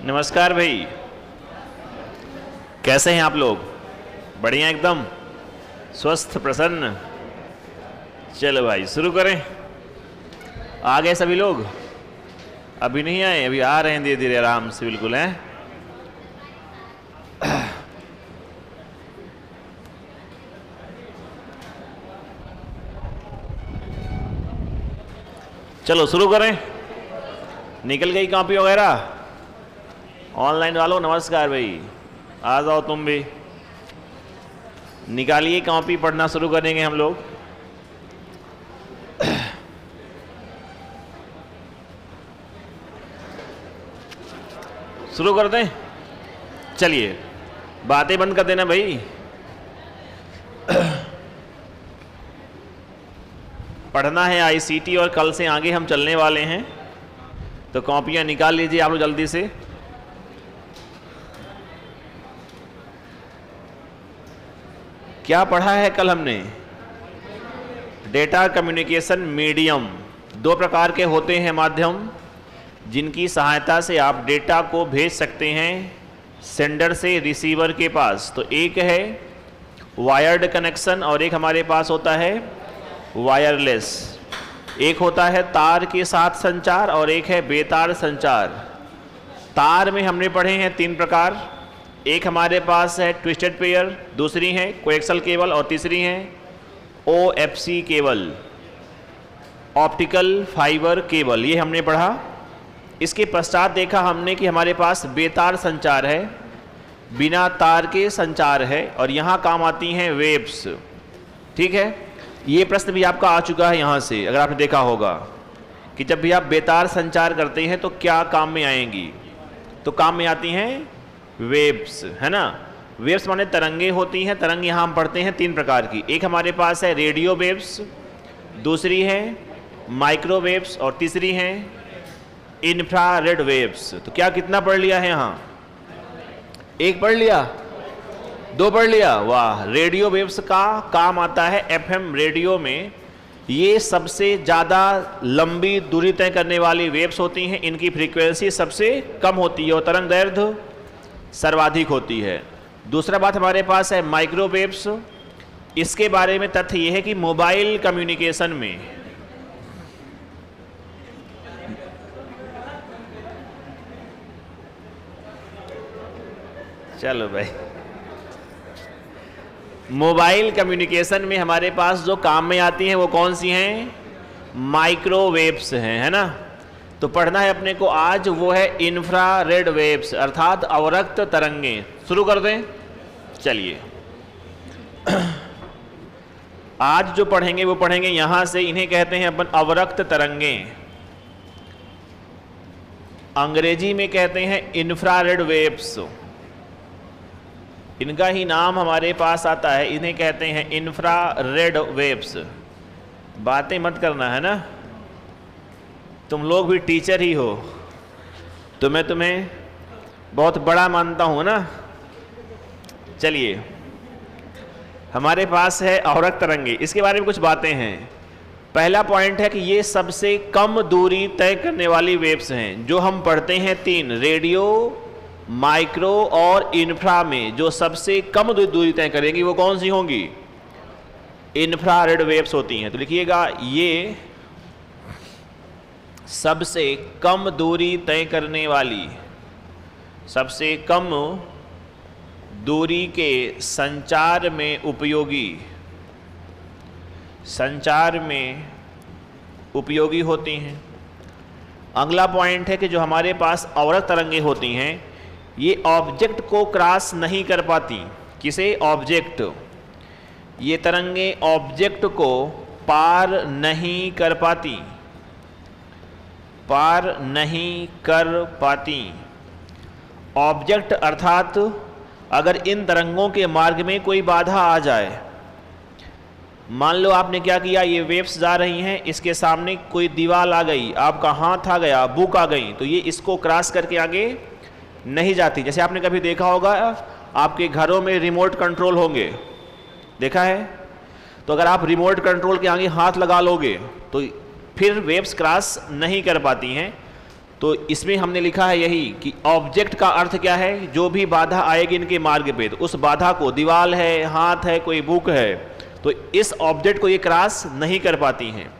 नमस्कार भाई, कैसे हैं आप लोग? बढ़िया, एकदम स्वस्थ प्रसन्न। चलो भाई शुरू करें। आ गए सभी लोग? अभी नहीं आए? अभी आ रहे हैं धीरे धीरे, आराम से, बिल्कुल हैं। चलो शुरू करें। निकल गई कॉपी वगैरह? ऑनलाइन वालों नमस्कार भाई, आ जाओ तुम भी, निकालिए कॉपी, पढ़ना शुरू करेंगे हम लोग। शुरू कर दें? चलिए, बातें बंद कर देना भाई। पढ़ना है आईसीटी और कल से आगे हम चलने वाले हैं, तो कॉपियां निकाल लीजिए आप लोग जल्दी से। क्या पढ़ा है कल हमने? Data communication medium. दो प्रकार के होते हैं माध्यम जिनकी सहायता से आप डेटा को भेज सकते हैं सेंडर से रिसीवर के पास। तो एक है वायर्ड कनेक्शन और एक हमारे पास होता है वायरलेस। एक होता है तार के साथ संचार और एक है बेतार संचार। तार में हमने पढ़े हैं तीन प्रकार। एक हमारे पास है ट्विस्टेड पेयर, दूसरी है कोएक्सल केबल और तीसरी है OFC cable, optical fibre cable. ये हमने पढ़ा। इसके पश्चात देखा हमने कि हमारे पास बेतार संचार है, बिना तार के संचार है, और यहाँ काम आती हैं वेव्स। ठीक है, ये प्रश्न भी आपका आ चुका है यहाँ से, अगर आपने देखा होगा कि जब भी आप बेतार संचार करते हैं तो क्या काम में आएंगी। तो काम में आती हैं वेव्स, है ना। वेव्स माने तरंगे होती हैं। तरंग यहाँ हम पढ़ते हैं तीन प्रकार की। एक हमारे पास है रेडियो वेव्स, दूसरी है माइक्रोवेव्स और तीसरी है इंफ्रारेड वेव्स। तो क्या कितना पढ़ लिया है यहाँ? एक पढ़ लिया? दो पढ़ लिया? वाह। रेडियो वेव्स का काम आता है एफएम रेडियो में। ये सबसे ज़्यादा लंबी दूरी तय करने वाली वेव्स होती हैं। इनकी फ्रीक्वेंसी सबसे कम होती है और तरंग दैर्ध्य सर्वाधिक होती है। दूसरा बात हमारे पास है माइक्रोवेव्स। इसके बारे में तथ्य यह है कि मोबाइल कम्युनिकेशन में चलो भाई, मोबाइल कम्युनिकेशन में हमारे पास जो काम में आती हैं वो कौन सी हैं? माइक्रोवेव्स हैं, है ना। तो पढ़ना है अपने को आज, वो है इंफ्रारेड वेव्स अर्थात अवरक्त तरंगें। शुरू कर दें? चलिए, आज जो पढ़ेंगे वो पढ़ेंगे यहां से। इन्हें कहते हैं अपन अवरक्त तरंगें, अंग्रेजी में कहते हैं इंफ्रारेड वेव्स। इनका ही नाम हमारे पास आता है, इन्हें कहते हैं इंफ्रारेड वेव्स। बातें मत करना, है ना। तुम लोग भी टीचर ही हो तो मैं तुम्हें बहुत बड़ा मानता हूं ना। चलिए, हमारे पास है अवरक्त तरंगे, इसके बारे में कुछ बातें हैं। पहला पॉइंट है कि ये सबसे कम दूरी तय करने वाली वेव्स हैं। जो हम पढ़ते हैं तीन, रेडियो, माइक्रो और इंफ्रा में जो सबसे कम दूरी तय करेंगी वो कौन सी होंगी? इंफ्रारेड वेव्स होती हैं। तो लिखिएगा, ये सबसे कम दूरी तय करने वाली, सबसे कम दूरी के संचार में उपयोगी होती हैं। अगला पॉइंट है कि जो हमारे पास अवरक्त तरंगें होती हैं ये ऑब्जेक्ट को क्रॉस नहीं कर पाती। किसे? ऑब्जेक्ट। ये तरंगें ऑब्जेक्ट को पार नहीं कर पाती। ऑब्जेक्ट अर्थात अगर इन तरंगों के मार्ग में कोई बाधा आ जाए, मान लो आपने क्या किया, ये वेव्स जा रही हैं, इसके सामने कोई दीवार आ गई, आपका हाथ आ गया, बुक आ गई, तो ये इसको क्रॉस करके आगे नहीं जाती। जैसे आपने कभी देखा होगा आपके घरों में रिमोट कंट्रोल होंगे, देखा है? तो अगर आप रिमोट कंट्रोल के आगे हाथ लगा लोगे तो फिर वेव्स क्रॉस नहीं कर पाती हैं। तो इसमें हमने लिखा है यही कि ऑब्जेक्ट का अर्थ क्या है, जो भी बाधा आएगी इनके मार्ग पे, तो उस बाधा को, दीवार है, हाथ है, कोई बुक है, तो इस ऑब्जेक्ट को ये क्रॉस नहीं कर पाती हैं,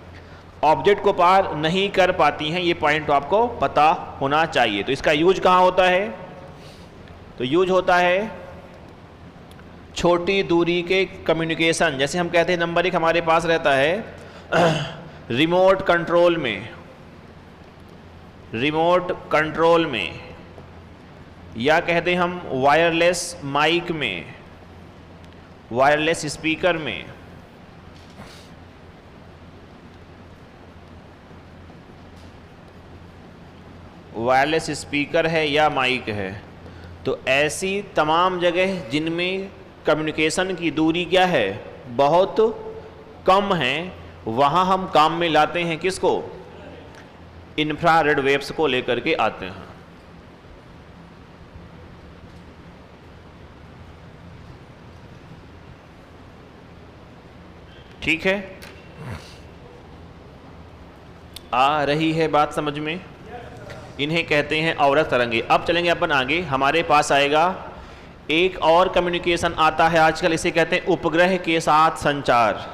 ऑब्जेक्ट को पार नहीं कर पाती हैं। ये पॉइंट तो आपको पता होना चाहिए। तो इसका यूज कहाँ होता है, तो यूज होता है छोटी दूरी के कम्युनिकेशन, जैसे हम कहते हैं नंबर 1 हमारे पास रहता है रिमोट कंट्रोल में, रिमोट कंट्रोल में, या कहते हैं हम वायरलेस माइक में, वायरलेस स्पीकर में, वायरलेस स्पीकर है या माइक है। तो ऐसी तमाम जगह जिनमें कम्युनिकेशन की दूरी क्या है, बहुत कम है, वहाँ हम काम में लाते हैं किसको, इंफ्रारेड वेव्स को लेकर के आते हैं। ठीक है, आ रही है बात समझ में। इन्हें कहते हैं अवरक्त तरंगे। अब चलेंगे अपन आगे, हमारे पास आएगा एक और कम्युनिकेशन आता है आजकल, इसे कहते हैं उपग्रह के साथ संचार,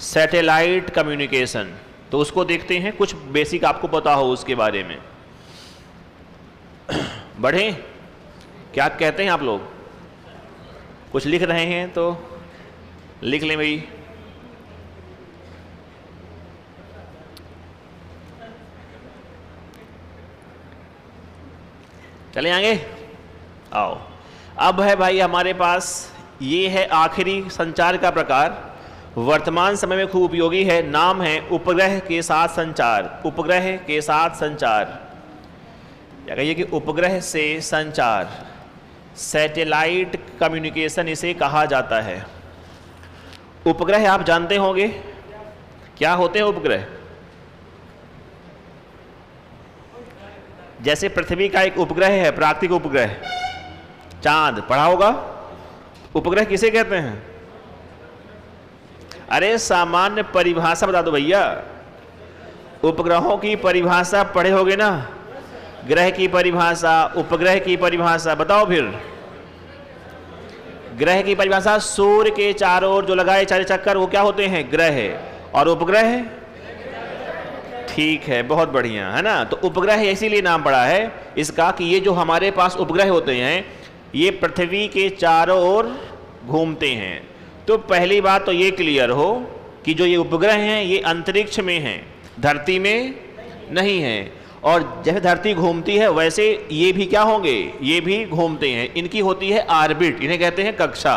सैटेलाइट कम्युनिकेशन। तो उसको देखते हैं, कुछ बेसिक आपको पता हो उसके बारे में। बढ़ें, क्या कहते हैं आप लोग, कुछ लिख रहे हैं तो लिख लें भाई। चले आगे, आओ। अब है भाई हमारे पास, ये है आखिरी संचार का प्रकार, वर्तमान समय में खूब उपयोगी है, नाम है उपग्रह के साथ संचार। उपग्रह के साथ संचार, या कहिए कि उपग्रह से संचार, सैटेलाइट कम्युनिकेशन इसे कहा जाता है। उपग्रह आप जानते होंगे क्या होते हैं उपग्रह। जैसे पृथ्वी का एक उपग्रह है, प्राकृतिक उपग्रह, चांद पढ़ा होगा। उपग्रह किसे कहते हैं, अरे सामान्य परिभाषा बता दो भैया। उपग्रहों की परिभाषा पढ़े होगे ना, ग्रह की परिभाषा, उपग्रह की परिभाषा, बताओ फिर। ग्रह की परिभाषा, सूर्य के चारों ओर जो लगाए चारे चक्कर, वो क्या होते हैं, ग्रह। और उपग्रह, ठीक है, बहुत बढ़िया, है ना। तो उपग्रह इसीलिए नाम पड़ा है इसका कि ये जो हमारे पास उपग्रह होते हैं, ये पृथ्वी के चारों ओर घूमते हैं। तो पहली बात तो ये क्लियर हो कि जो ये उपग्रह हैं ये अंतरिक्ष में हैं, धरती में नहीं हैं। और जैसे धरती घूमती है वैसे ये भी क्या होंगे, ये भी घूमते हैं। इनकी होती है ऑर्बिट, इन्हें कहते हैं कक्षा।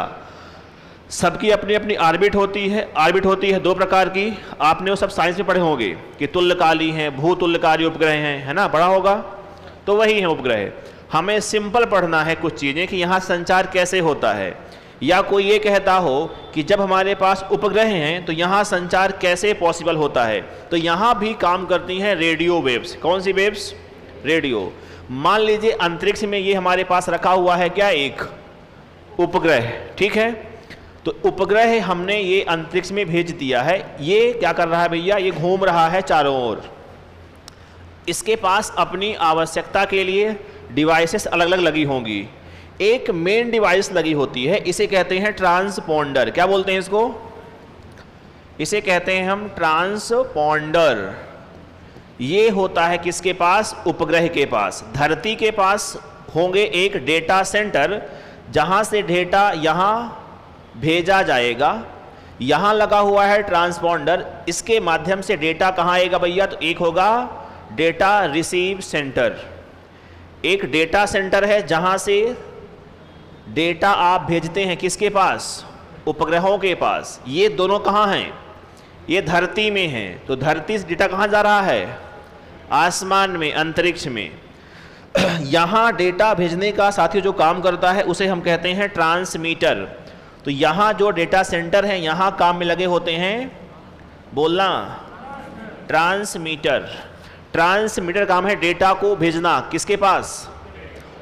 सबकी अपनी अपनी ऑर्बिट होती है। ऑर्बिट होती है 2 प्रकार की, आपने वो सब साइंस में पढ़े होंगे कि तुल्यकाली हैं, भूतुल्यकारी उपग्रह हैं, है ना, पढ़ा होगा। तो वही है उपग्रह। हमें सिंपल पढ़ना है कुछ चीज़ें कि यहाँ संचार कैसे होता है, या कोई ये कहता हो कि जब हमारे पास उपग्रह हैं तो यहाँ संचार कैसे पॉसिबल होता है। तो यहाँ भी काम करती हैं रेडियो वेव्स। कौन सी वेव्स, रेडियो। मान लीजिए अंतरिक्ष में ये हमारे पास रखा हुआ है क्या, एक उपग्रह, ठीक है। तो उपग्रह हमने ये अंतरिक्ष में भेज दिया है। ये क्या कर रहा है भैया, ये घूम रहा है चारों ओर। इसके पास अपनी आवश्यकता के लिए डिवाइसेस अलग अलग लगी होंगी। एक मेन डिवाइस लगी होती है, इसे कहते हैं ट्रांसपोंडर। क्या बोलते हैं इसको, इसे कहते हैं हम ट्रांसपोंडर। ये होता है किसके पास, उपग्रह के पास। धरती के पास होंगे एक डेटा सेंटर, जहां से डेटा यहां भेजा जाएगा। यहां लगा हुआ है ट्रांसपोंडर, इसके माध्यम से डेटा कहां आएगा भैया, तो एक होगा डेटा रिसीव सेंटर। एक डेटा सेंटर है जहां से डेटा आप भेजते हैं किसके पास, उपग्रहों के पास। ये दोनों कहाँ हैं, ये धरती में हैं। तो धरती से डेटा कहाँ जा रहा है, आसमान में, अंतरिक्ष में। यहाँ डेटा भेजने का साथियों जो काम करता है उसे हम कहते हैं ट्रांसमीटर। तो यहाँ जो डेटा सेंटर है यहाँ काम में लगे होते हैं, बोलना, ट्रांसमीटर। ट्रांसमीटर काम है डेटा को भेजना किसके पास,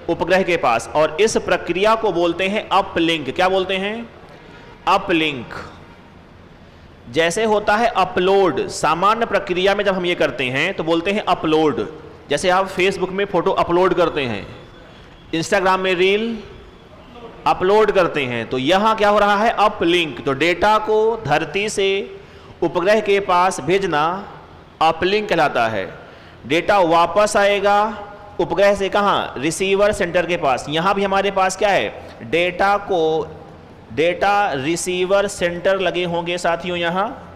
उपग्रह के पास। और इस प्रक्रिया को बोलते हैं अपलिंक। क्या बोलते हैं, अपलिंक। जैसे होता है अपलोड, सामान्य प्रक्रिया में जब हम ये करते हैं तो बोलते हैं अपलोड। जैसे आप फेसबुक में फ़ोटो अपलोड करते हैं, इंस्टाग्राम में रील अपलोड करते हैं, तो यहाँ क्या हो रहा है, अपलिंक। तो डेटा को धरती से उपग्रह के पास भेजना अपलिंक कहलाता है। डेटा वापस आएगा उपग्रह से कहाँ, रिसीवर सेंटर के पास। यहाँ भी हमारे पास क्या है, डेटा रिसीवर सेंटर लगे होंगे साथियों। यहाँ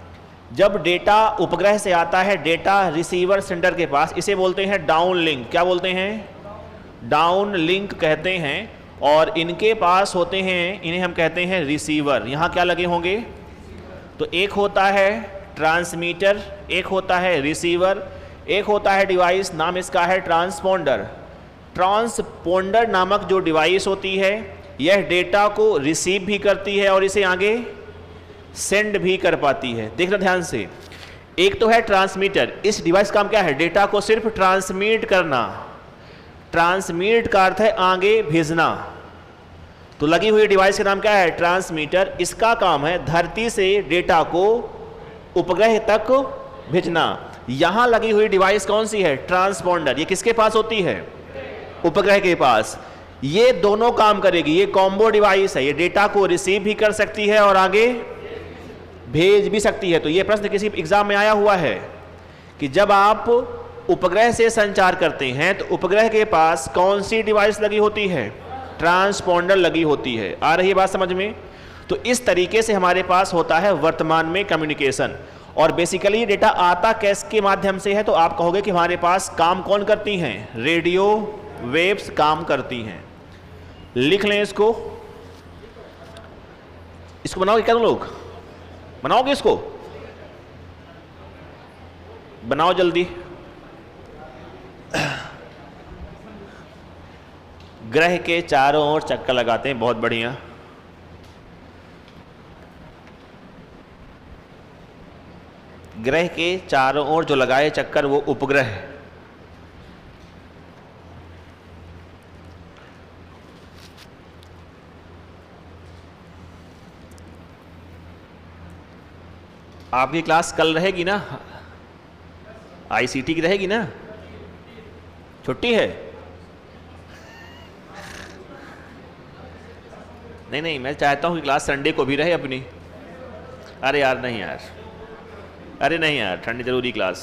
जब डेटा उपग्रह से आता है डेटा रिसीवर सेंटर के पास, इसे बोलते हैं डाउन लिंक। क्या बोलते हैं, डाउन लिंक कहते हैं। और इनके पास होते हैं, इन्हें हम कहते हैं रिसीवर। यहाँ क्या लगे होंगे, तो एक होता है ट्रांसमीटर, एक होता है रिसीवर, एक होता है डिवाइस, नाम इसका है ट्रांसपोंडर। ट्रांसपोंडर नामक जो डिवाइस होती है यह डेटा को रिसीव भी करती है और इसे आगे सेंड भी कर पाती है। देखना ध्यान से, एक तो है ट्रांसमीटर, इस डिवाइस का काम क्या है, डेटा को सिर्फ ट्रांसमिट करना। ट्रांसमिट का अर्थ है आगे भेजना। तो लगी हुई डिवाइस का नाम क्या है, ट्रांसमीटर। इसका काम है धरती से डेटा को उपग्रह तक भेजना। यहां लगी हुई डिवाइस कौन सी है, ट्रांसपोंडर। ये किसके पास होती है, उपग्रह के पास। ये दोनों काम करेगी, ये कॉम्बो डिवाइस है। ये डेटा को रिसीव भी कर सकती है और आगे भेज भी सकती है। तो ये प्रश्न किसी एग्जाम में आया हुआ है कि जब आप उपग्रह से संचार करते हैं तो उपग्रह के पास कौन सी डिवाइस लगी होती है, ट्रांसपोंडर लगी होती है। आ रही है बात समझ में। तो इस तरीके से हमारे पास होता है वर्तमान में कम्युनिकेशन। और बेसिकली डेटा आता किसके माध्यम से है, तो आप कहोगे कि हमारे पास काम कौन करती हैं, रेडियो वेव्स काम करती हैं। लिख लें इसको बनाओगे क्या तुम लोग, बनाओगे इसको, बनाओ जल्दी। ग्रह के चारों ओर चक्कर लगाते हैं, बहुत बढ़िया। ग्रह के चारों ओर जो लगाए चक्कर वो उपग्रह है। आपकी क्लास कल रहेगी ना, आईसीटी की रहेगी ना, छुट्टी है? नहीं, मैं चाहता हूँ कि क्लास संडे को भी रहे अपनी। अरे यार नहीं यार, अरे नहीं यार, ठंडी जरूरी क्लास।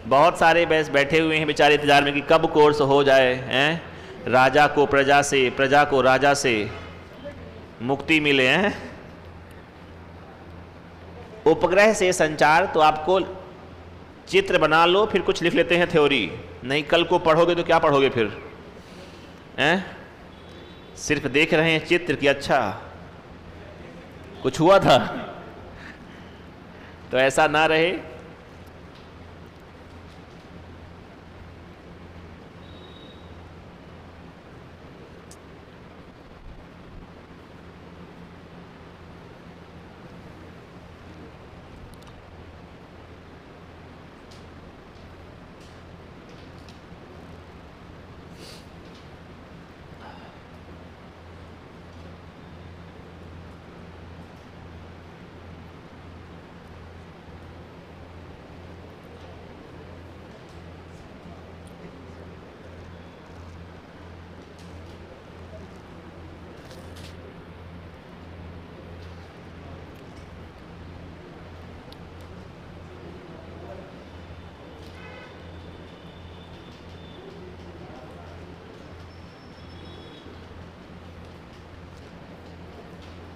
बहुत सारे बैठे हुए हैं बेचारे इंतजार में कि कब कोर्स हो जाए, हैं? राजा को प्रजा से, प्रजा को राजा से मुक्ति मिले। हैं उपग्रह से संचार, तो आपको चित्र बना लो, फिर कुछ लिख लेते हैं थ्योरी। नहीं कल को पढ़ोगे तो क्या पढ़ोगे फिर, हैं? सिर्फ देख रहे हैं चित्र कि अच्छा कुछ हुआ था, तो ऐसा ना रहे।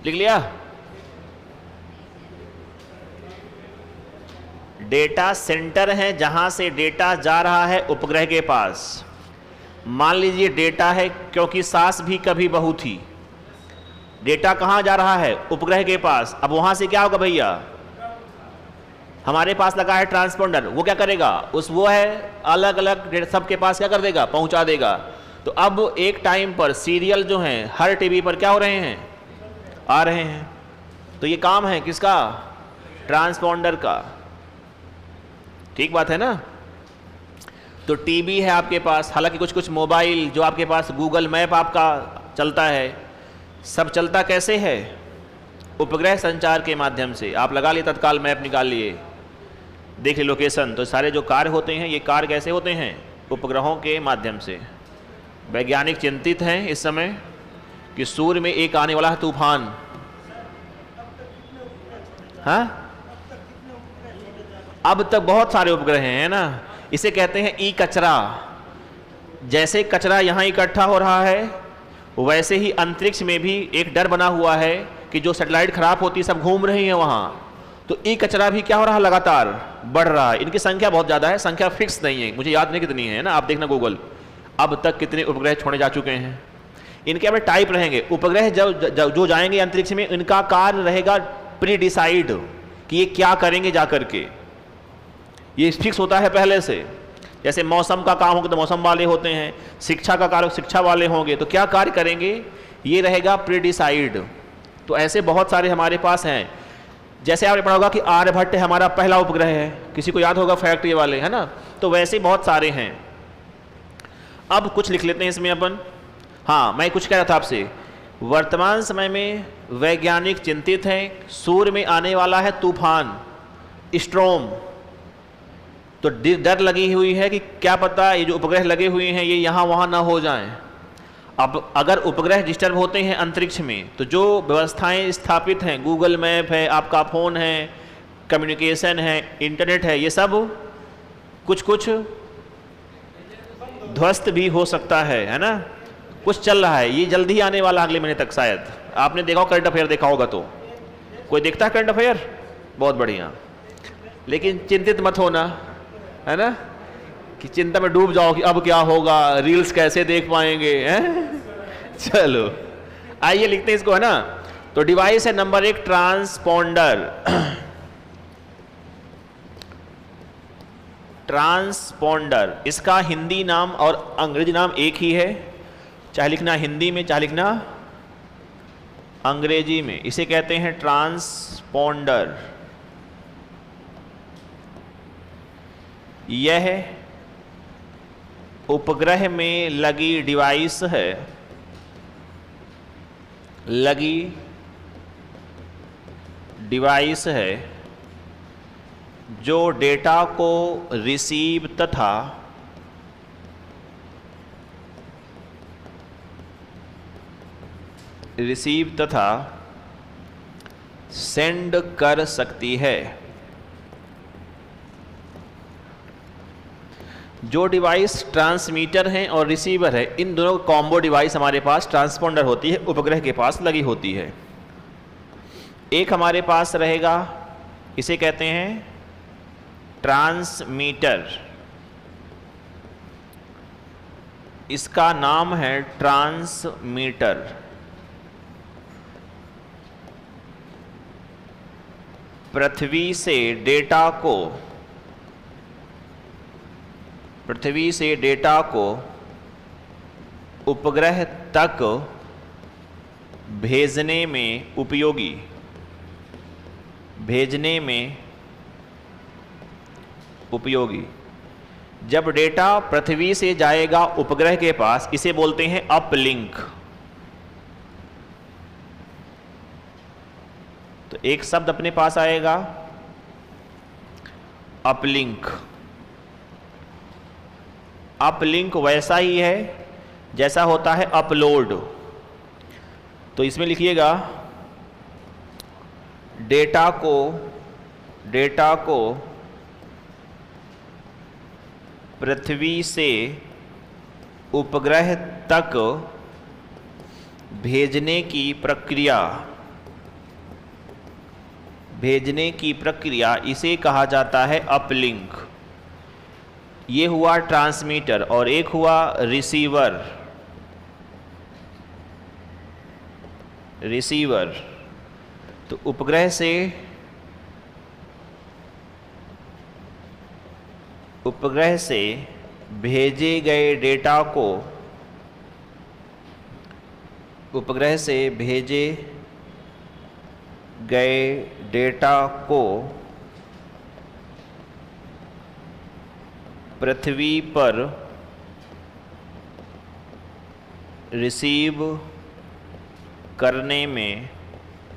लिख लिया? डेटा सेंटर है जहां से डेटा जा रहा है उपग्रह के पास। मान लीजिए डेटा है, क्योंकि सास भी कभी बहू थी। डेटा कहां जा रहा है, उपग्रह के पास। अब वहां से क्या होगा भैया, हमारे पास लगा है ट्रांसपोंडर, वो क्या करेगा, वो है अलग अलग सबके पास क्या कर देगा, पहुंचा देगा। तो अब एक टाइम पर सीरियल जो हैं हर टीवी पर क्या हो रहे हैं, आ रहे हैं। तो ये काम है किसका, ट्रांसपोंडर का। ठीक बात है ना। तो टीवी है आपके पास, हालांकि कुछ कुछ मोबाइल जो आपके पास, गूगल मैप आपका चलता है, सब चलता कैसे है, उपग्रह संचार के माध्यम से। आप लगा लिए तत्काल मैप निकाल लिए, देख ले लोकेशन। तो सारे जो कार्य होते हैं ये कार्य कैसे होते हैं? उपग्रहों के माध्यम से। वैज्ञानिक चिंतित हैं इस समय कि सूर्य में एक आने वाला है तूफान। हाँ, अब तक बहुत सारे उपग्रह हैं ना। इसे कहते हैं ई कचरा। जैसे कचरा यहाँ इकट्ठा हो रहा है वैसे ही अंतरिक्ष में भी एक डर बना हुआ है कि जो सैटेलाइट खराब होती सब घूम रही हैं वहाँ, तो ई कचरा भी क्या हो रहा है? लगातार बढ़ रहा है। इनकी संख्या बहुत ज़्यादा है, संख्या फिक्स नहीं है, मुझे याद नहीं कितनी है ना। आप देखना गूगल, अब तक कितने उपग्रह छोड़े जा चुके हैं। इनके अपने टाइप रहेंगे। उपग्रह जो जाएंगे अंतरिक्ष में, इनका कार्य रहेगा प्री डिसाइड कि ये क्या करेंगे जा करके, ये फिक्स होता है पहले से। जैसे मौसम का काम होगा तो मौसम वाले होते हैं, शिक्षा का कार्य शिक्षा वाले होंगे, तो क्या कार्य करेंगे ये रहेगा प्री डिसाइड। तो ऐसे बहुत सारे हमारे पास हैं। जैसे आपने पढ़ा होगा कि आर्यभट्ट हमारा पहला उपग्रह है, किसी को याद होगा फैक्ट ये वाले, है ना। तो वैसे बहुत सारे हैं। अब कुछ लिख लेते हैं इसमें अपन। हाँ, मैं कुछ कह रहा था आपसे। वर्तमान समय में वैज्ञानिक चिंतित हैं, सूर्य में आने वाला है तूफान स्ट्रोम। तो डर लगी हुई है कि क्या पता ये जो उपग्रह लगे हुए हैं ये यहाँ वहाँ ना हो जाएं। अब अगर उपग्रह डिस्टर्ब होते हैं अंतरिक्ष में तो जो व्यवस्थाएं स्थापित हैं, गूगल मैप है, आपका फ़ोन है, कम्युनिकेशन है, इंटरनेट है, ये सब कुछ कुछ ध्वस्त भी हो सकता है ना। कुछ चल रहा है, ये जल्दी ही आने वाला अगले महीने तक शायद। आपने देखा करंट अफेयर देखा होगा, तो कोई देखता है करंट अफेयर? बहुत बढ़िया। लेकिन चिंतित मत होना, है ना, कि चिंता में डूब जाओ कि अब क्या होगा, रील्स कैसे देख पाएंगे, हैं? चलो आइए लिखते हैं इसको, है ना। तो डिवाइस है नंबर 1 ट्रांसपोंडर। ट्रांसपोंडर, इसका हिंदी नाम और अंग्रेजी नाम एक ही है, चाहे लिखना हिंदी में चाहे लिखना अंग्रेजी में। इसे कहते हैं ट्रांसपोंडर। यह उपग्रह में लगी डिवाइस है, जो डेटा को रिसीव तथा सेंड कर सकती है। जो डिवाइस ट्रांसमीटर हैं और रिसीवर है, इन दोनों कॉम्बो डिवाइस हमारे पास ट्रांसपोंडर होती है, उपग्रह के पास लगी होती है। एक हमारे पास रहेगा, इसे कहते हैं ट्रांसमीटर। इसका नाम है ट्रांसमीटर। पृथ्वी से डेटा को उपग्रह तक भेजने में उपयोगी। जब डेटा पृथ्वी से जाएगा उपग्रह के पास, इसे बोलते हैं अपलिंक। तो एक शब्द अपने पास आएगा अपलिंक। अपलिंक वैसा ही है जैसा होता है अपलोड। तो इसमें लिखिएगा डेटा को पृथ्वी से उपग्रह तक भेजने की प्रक्रिया इसे कहा जाता है अपलिंक। ये हुआ ट्रांसमीटर और एक हुआ रिसीवर। तो उपग्रह से भेजे गए डेटा को पृथ्वी पर रिसीव करने में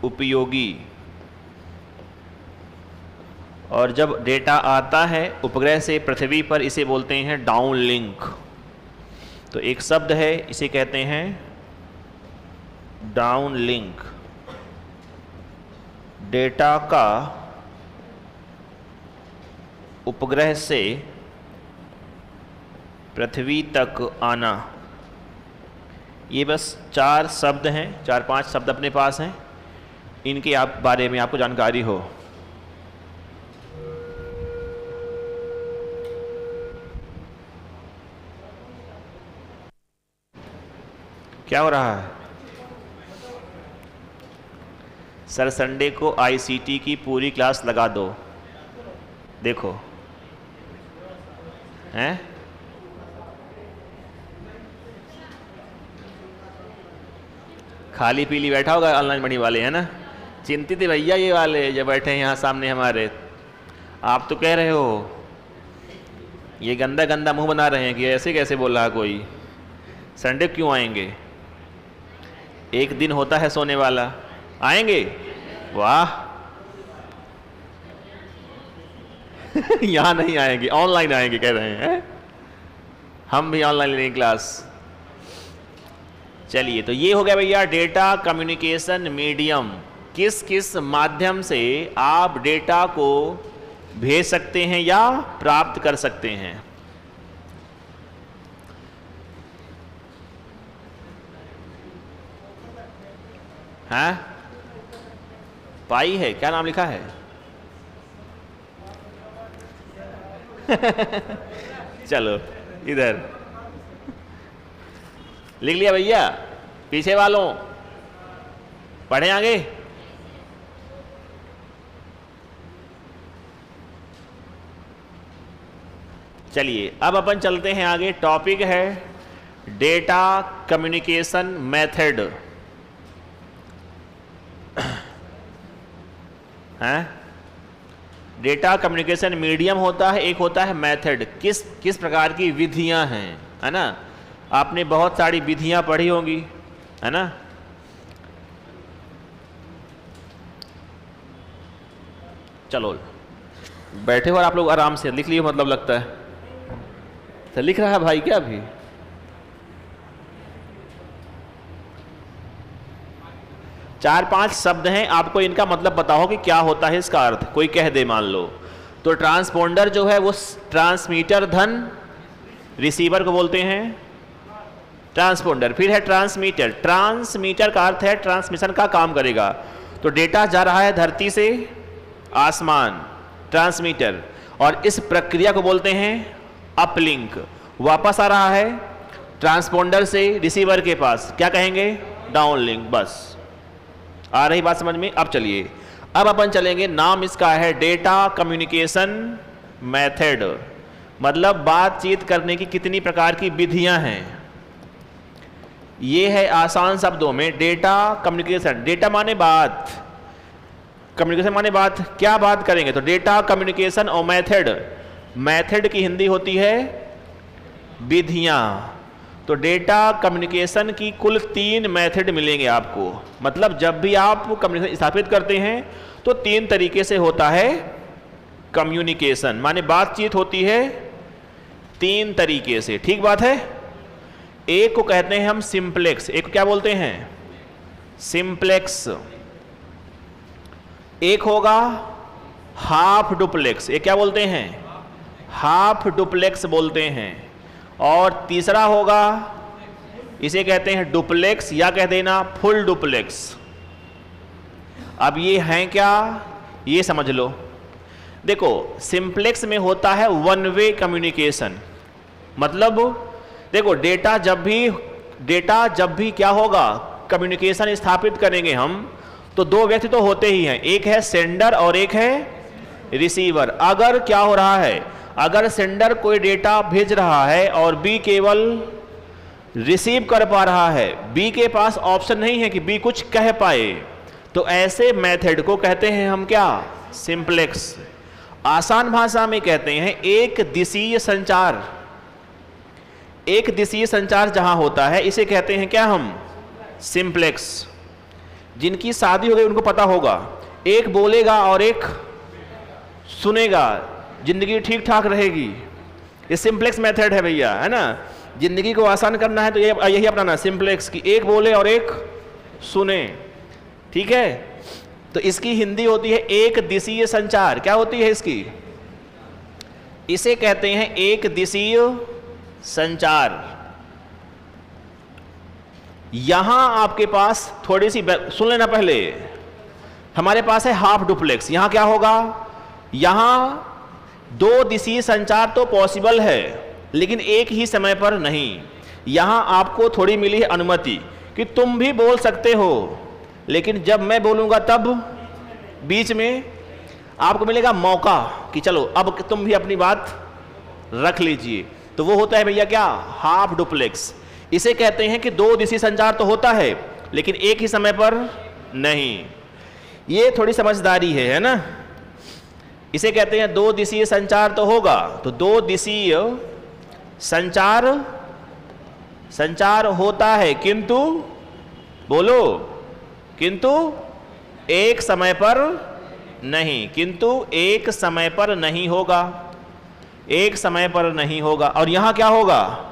उपयोगी और जब डेटा आता है उपग्रह से पृथ्वी पर, इसे बोलते हैं डाउन लिंक। तो एक शब्द है, इसे कहते हैं डाउन लिंक। डेटा का उपग्रह से पृथ्वी तक आना। ये बस 4 शब्द हैं, 4-5 शब्द अपने पास हैं, इनके आप बारे में आपको जानकारी हो। क्या हो रहा है सर? संडे को आईसीटी की पूरी क्लास लगा दो, देखो हैं। खाली पीली बैठा होगा ऑनलाइन पढ़ने वाले, है ना? चिंतित है भैया ये वाले जो बैठे हैं यहाँ सामने हमारे। आप तो कह रहे हो ये गंदा गंदा मुंह बना रहे हैं कि ऐसे कैसे बोल रहा कोई, संडे क्यों आएंगे? एक दिन होता है सोने वाला, आएंगे? वाह यहाँ नहीं आएंगे, ऑनलाइन आएंगे कह रहे हैं। हम भी ऑनलाइन लेंगे क्लास। चलिए, तो ये हो गया भैया डेटा कम्युनिकेशन मीडियम। किस किस माध्यम से आप डेटा को भेज सकते हैं या प्राप्त कर सकते हैं। हैं? पाई है, क्या नाम लिखा है? चलो इधर लिख लिया भैया। पीछे वालों पढ़े आगे। चलिए अब अपन चलते हैं आगे। टॉपिक है डेटा कम्युनिकेशन मेथड। हैं? डेटा कम्युनिकेशन मीडियम होता है, एक होता है मेथड। किस किस प्रकार की विधियां हैं, है ना? आपने बहुत सारी विधियां पढ़ी होंगी, है ना? चलो बैठे हो और आप लोग आराम से लिख लिए, मतलब लगता है तो लिख रहा है भाई क्या अभी? चार पांच शब्द हैं, आपको इनका मतलब पता हो कि क्या होता है, इसका अर्थ कोई कह दे मान लो। तो ट्रांसपोंडर जो है वो ट्रांसमीटर धन रिसीवर को बोलते हैं ट्रांसपोंडर। फिर है ट्रांसमीटर। ट्रांसमीटर का अर्थ है ट्रांसमिशन का काम करेगा। तो डेटा जा रहा है धरती से आसमान, ट्रांसमीटर, और इस प्रक्रिया को बोलते हैं अपलिंक। वापस आ रहा है ट्रांसपोंडर से रिसीवर के पास, क्या कहेंगे? डाउनलिंक। बस आ रही बात समझ में? अब चलिए, अब अपन चलेंगे, नाम इसका है डेटा कम्युनिकेशन मेथड। मतलब बातचीत करने की कितनी प्रकार की विधियां हैं, ये है आसान शब्दों में डेटा कम्युनिकेशन। डेटा माने बात, कम्युनिकेशन माने बात। क्या बात करेंगे? तो डेटा कम्युनिकेशन और मेथड। मेथड की हिंदी होती है विधियां। तो डेटा कम्युनिकेशन की कुल 3 मेथड मिलेंगे आपको। मतलब जब भी आप कम्युनिकेशन स्थापित करते हैं तो 3 तरीके से होता है कम्युनिकेशन, माने बातचीत होती है 3 तरीके से। ठीक बात है। एक को कहते हैं हम सिंप्लेक्स। एक को क्या बोलते हैं? सिंप्लेक्स। एक होगा हाफ डुप्लेक्स। एक क्या बोलते हैं? हाफ डुप्लेक्स बोलते हैं। और तीसरा होगा, इसे कहते हैं डुप्लेक्स, या कह देना फुल डुप्लेक्स। अब ये हैं क्या, ये समझ लो। देखो सिंप्लेक्स में होता है वन वे कम्युनिकेशन। मतलब देखो डेटा जब भी क्या होगा, कम्युनिकेशन स्थापित करेंगे हम, तो 2 व्यक्ति तो होते ही हैं, एक है सेंडर और एक है रिसीवर। अगर क्या हो रहा है, अगर सेंडर कोई डेटा भेज रहा है और बी केवल रिसीव कर पा रहा है, बी के पास ऑप्शन नहीं है कि बी कुछ कह पाए, तो ऐसे मेथड को कहते हैं हम क्या? सिंप्लेक्स। आसान भाषा में कहते हैं एक दिशीय संचार। एक दिशीय संचार जहां होता है इसे कहते हैं क्या हम? सिंप्लेक्स। जिनकी शादी हो गई उनको पता होगा, एक बोलेगा और एक सुनेगा, जिंदगी ठीक ठाक रहेगी। ये सिंप्लेक्स मेथड है भैया, है ना। जिंदगी को आसान करना है तो यही अपनाना, सिंप्लेक्स की, एक बोले और एक सुने, ठीक है। तो इसकी हिंदी होती है एक दिशीय संचार। क्या होती है इसकी? इसे कहते हैं एक दिशीय संचार। यहां आपके पास थोड़ी सी सुन लेना पहले, हमारे पास है हाफ डुप्लेक्स। यहां क्या होगा? यहां दो दिशीय संचार तो पॉसिबल है, लेकिन एक ही समय पर नहीं। यहां आपको थोड़ी मिली है अनुमति कि तुम भी बोल सकते हो, लेकिन जब मैं बोलूंगा तब बीच में आपको मिलेगा मौका कि चलो अब तुम भी अपनी बात रख लीजिए। तो वो होता है भैया क्या? Half duplex. इसे कहते हैं कि दो दिशीय संचार तो होता है, लेकिन एक ही समय पर नहीं। ये थोड़ी समझदारी है ना। इसे कहते हैं दो दिशीय संचार तो होगा, तो दो दिशीय संचार होता है, किंतु बोलो, किंतु एक समय पर नहीं। किंतु एक समय पर नहीं होगा, एक समय पर नहीं होगा। और यहां क्या होगा?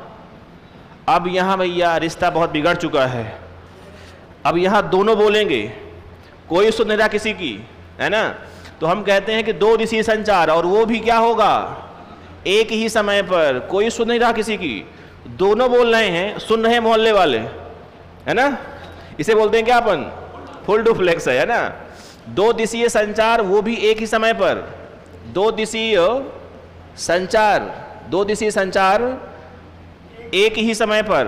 अब यहां भैया रिश्ता बहुत बिगड़ चुका है। अब यहां दोनों बोलेंगे, कोई सुन नहीं रहा किसी की, है ना। तो हम कहते हैं कि दो दिशीय संचार, और वो भी क्या होगा? एक ही समय पर। कोई सुन नहीं रहा किसी की, दोनों बोल रहे हैं, सुन रहे हैं मोहल्ले वाले, है ना। इसे बोलते हैं क्या अपन? फुल डुप्लेक्स है ना। दो दिशीय संचार, वो भी एक ही समय पर। दो दिशीय संचार, दो दिशीय संचार एक ही समय पर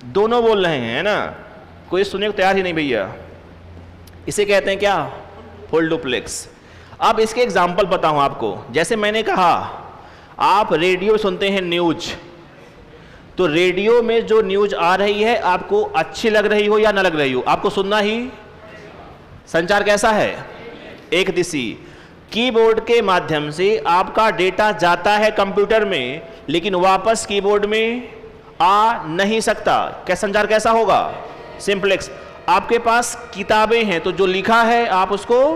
दोनों बोल रहे हैं, है ना। कोई सुनने को तैयार ही नहीं भैया। इसे कहते हैं क्या? Full duplex. अब इसके एग्जाम्पल बताऊं आपको। जैसे मैंने कहा, आप रेडियो सुनते हैं न्यूज, तो रेडियो में जो न्यूज आ रही है आपको अच्छी लग रही हो या ना लग रही हो, आपको सुनना ही। संचार कैसा है? एक दिशीय। कीबोर्ड के माध्यम से आपका डेटा जाता है कंप्यूटर में, लेकिन वापस कीबोर्ड में आ नहीं सकता। क्या संचार कैसा होगा? सिंप्लेक्स। आपके पास किताबें हैं, तो जो लिखा है आप उसको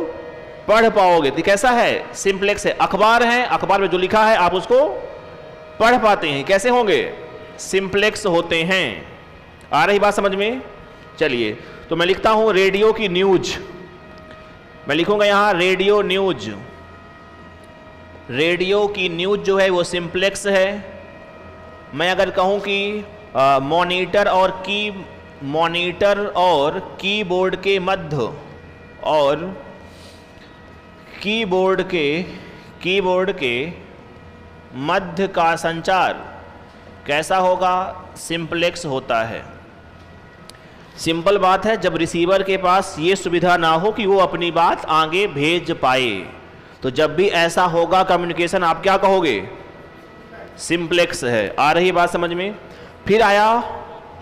पढ़ पाओगे, तो कैसा है? सिंप्लेक्स है। अखबार है, अखबार में जो लिखा है आप उसको पढ़ पाते हैं, कैसे होंगे? सिंप्लेक्स होते हैं। आ रही बात समझ में? चलिए, तो मैं लिखता हूं रेडियो की न्यूज। मैं लिखूंगा यहां रेडियो न्यूज। रेडियो की न्यूज जो है वो सिंप्लेक्स है। मैं अगर कहूं कि मॉनिटर और कीबोर्ड के मध्य, और कीबोर्ड के मध्य का संचार कैसा होगा? सिंप्लेक्स होता है। सिंपल बात है, जब रिसीवर के पास ये सुविधा ना हो कि वो अपनी बात आगे भेज पाए, तो जब भी ऐसा होगा कम्युनिकेशन, आप क्या कहोगे? सिंप्लेक्स है। आ रही बात समझ में? फिर आया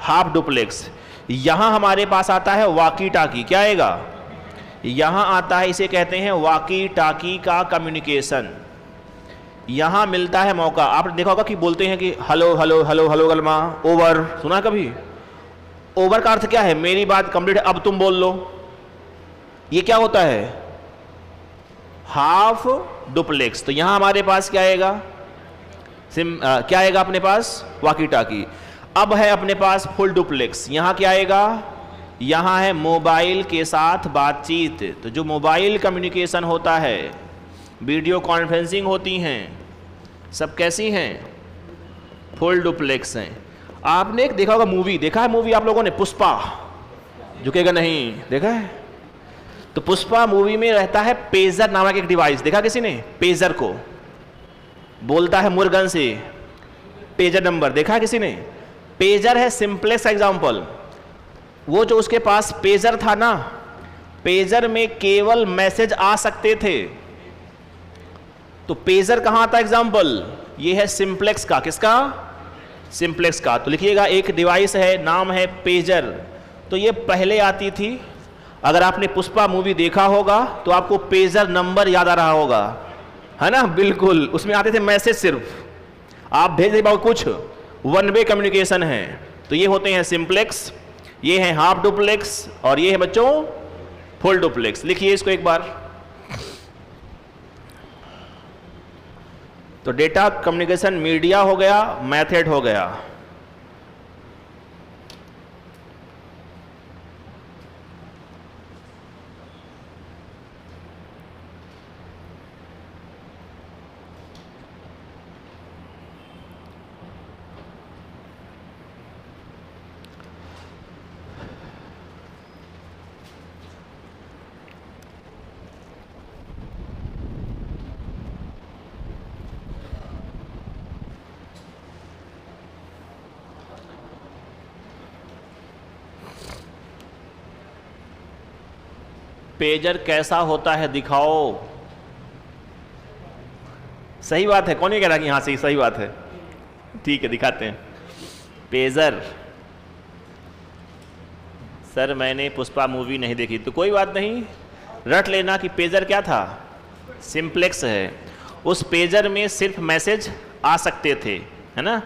हाफ डुप्लेक्स। यहां हमारे पास आता है वाकी टाकी। क्या आएगा? यहां आता है, इसे कहते हैं वाकी टाकी का कम्युनिकेशन। यहां मिलता है मौका। आपने देखा होगा कि बोलते हैं कि हेलो हेलो हेलो हेलो गलमा, ओवर। सुना कभी? ओवर का अर्थ क्या है? मेरी बात कंप्लीट है, अब तुम बोल लो। ये क्या होता है? Half duplex. तो यहां हमारे पास क्या आएगा? क्या आएगा अपने पास? वाकी टाकी। अब है अपने पास फुल डुप्लेक्स। यहां क्या आएगा? यहां है मोबाइल के साथ बातचीत। तो जो मोबाइल कम्युनिकेशन होता है, वीडियो कॉन्फ्रेंसिंग होती हैं, सब कैसी हैं? फुल डुप्लेक्स हैं। आपने एक देखा होगा मूवी, देखा है मूवी आप लोगों ने? पुष्पा। झुकेगा नहीं, देखा है? तो पुष्पा मूवी में रहता है पेजर नामक एक डिवाइस। देखा किसी ने? पेजर को बोलता है मुर्गन से पेजर नंबर। देखा है किसी ने? पेजर है सिंप्लेक्स एग्जाम्पल। वो जो उसके पास पेजर था ना, पेजर में केवल मैसेज आ सकते थे। तो पेजर कहां आता? एग्जाम्पल ये है सिंप्लेक्स का। किसका? सिंप्लेक्स का। तो लिखिएगा, एक डिवाइस है, नाम है पेजर। तो ये पहले आती थी। अगर आपने पुष्पा मूवी देखा होगा तो आपको पेजर नंबर याद आ रहा होगा, है ना? बिल्कुल, उसमें आते थे मैसेज, सिर्फ आप भेज दे पाओ कुछ। वन वे कम्युनिकेशन है। तो ये होते हैं सिंप्लेक्स, ये है हाफ डुप्लेक्स, और ये है बच्चों फुल डुप्लेक्स। लिखिए इसको एक बार। तो डेटा कम्युनिकेशन मीडिया हो गया, मेथड हो गया। पेजर कैसा होता है दिखाओ। सही बात है, कौन ये कह रहा है कि हाँ सही बात है? ठीक है, दिखाते हैं। पेजर, सर मैंने पुष्पा मूवी नहीं देखी, तो कोई बात नहीं, रट लेना कि पेजर क्या था, सिंप्लेक्स है। उस पेजर में सिर्फ मैसेज आ सकते थे, है ना।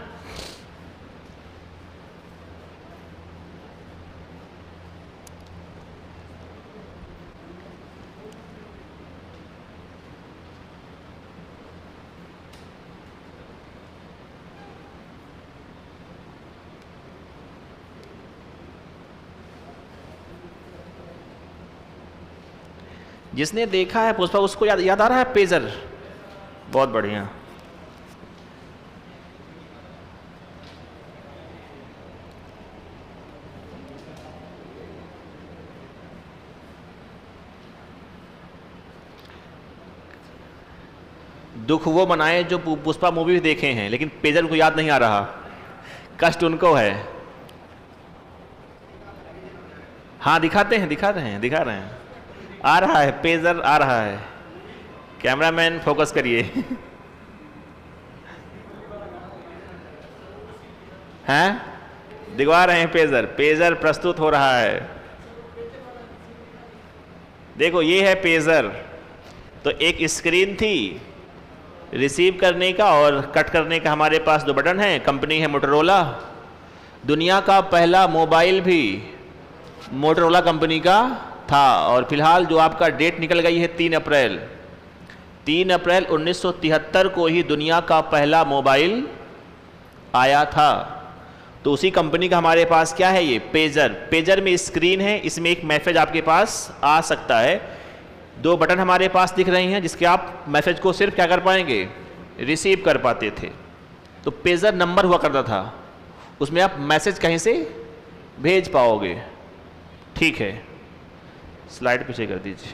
जिसने देखा है पुष्पा उसको याद आ रहा है पेजर। बहुत बढ़िया। दुख वो मनाए जो पुष्पा मूवी देखे हैं लेकिन पेजर उनको याद नहीं आ रहा, कष्ट उनको है। हाँ दिखा रहे हैं, आ रहा है पेजर, आ रहा है। कैमरामैन फोकस करिए। हैं, दिखवा रहे हैं पेजर प्रस्तुत हो रहा है। देखो ये है पेजर। तो एक स्क्रीन थी रिसीव करने का और कट करने का, हमारे पास 2 बटन हैं। कंपनी है मोटोरोला। दुनिया का पहला मोबाइल भी मोटोरोला कंपनी का था। और फिलहाल जो आपका डेट निकल गई है 3 अप्रैल 1973 को ही दुनिया का पहला मोबाइल आया था। तो उसी कंपनी का हमारे पास क्या है, ये पेजर में स्क्रीन है, इसमें एक मैसेज आपके पास आ सकता है। 2 बटन हमारे पास दिख रही हैं जिसके आप मैसेज को सिर्फ क्या कर पाएंगे, रिसीव कर पाते थे। तो पेजर नंबर हुआ करता था, उसमें आप मैसेज कहीं से भेज पाओगे। ठीक है, स्लाइड पीछे कर दीजिए।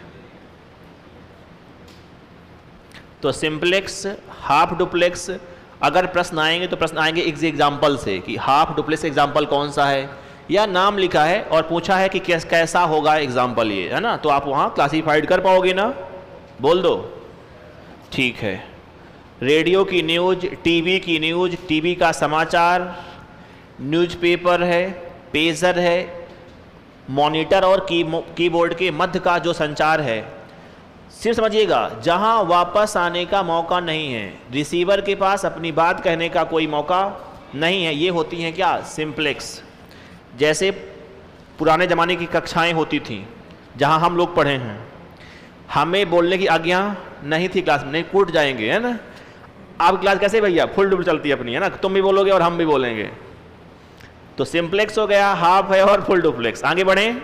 तो सिंप्लेक्स, हाफ डुप्लेक्स, अगर प्रश्न आएंगे तो प्रश्न आएंगे एग्जाम्पल से कि हाफ डुप्लेक्स एग्जाम्पल कौन सा है, या नाम लिखा है और पूछा है कि कैसा होगा एग्जाम्पल, ये है ना। तो आप वहाँ क्लासीफाइड कर पाओगे ना, बोल दो। ठीक है, रेडियो की न्यूज, टीवी की न्यूज, टीवी का समाचार, न्यूज़पेपर है, पेजर है, मॉनिटर और कीबोर्ड के मध्य का जो संचार है। सिर्फ समझिएगा, जहां वापस आने का मौका नहीं है, रिसीवर के पास अपनी बात कहने का कोई मौका नहीं है, ये होती हैं क्या, सिंप्लेक्स। जैसे पुराने ज़माने की कक्षाएं होती थीं जहां हम लोग पढ़े हैं, हमें बोलने की आज्ञा नहीं थी क्लास में, नहीं कूट जाएंगे, है ना। आप क्लास कैसे भैया फुल डुल चलती है अपनी, है ना, तुम भी बोलोगे और हम भी बोलेंगे। तो सिंप्लेक्स हो गया, हाफ है और फुल डुप्लेक्स। आगे बढ़ें,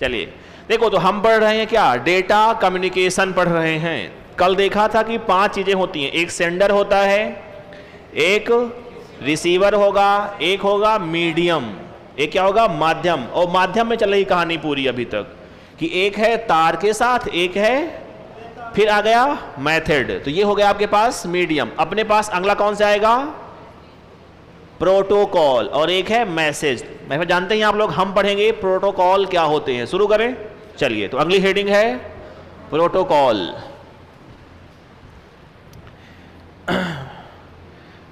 चलिए। देखो तो हम पढ़ रहे हैं क्या, डेटा कम्युनिकेशन पढ़ रहे हैं। कल देखा था कि 5 चीजें होती हैं, एक सेंडर होता है, एक रिसीवर होगा, एक होगा मीडियम, एक क्या होगा, माध्यम। और माध्यम में चल रही कहानी पूरी अभी तक कि एक है तार के साथ, एक है, फिर आ गया मेथड। तो ये हो गया आपके पास मीडियम। अपने पास अगला कौन सा आएगा, प्रोटोकॉल, और एक है मैसेज। मैसेज जानते हैं आप लोग, हम पढ़ेंगे प्रोटोकॉल क्या होते हैं। शुरू करें, चलिए। तो अगली हेडिंग है प्रोटोकॉल।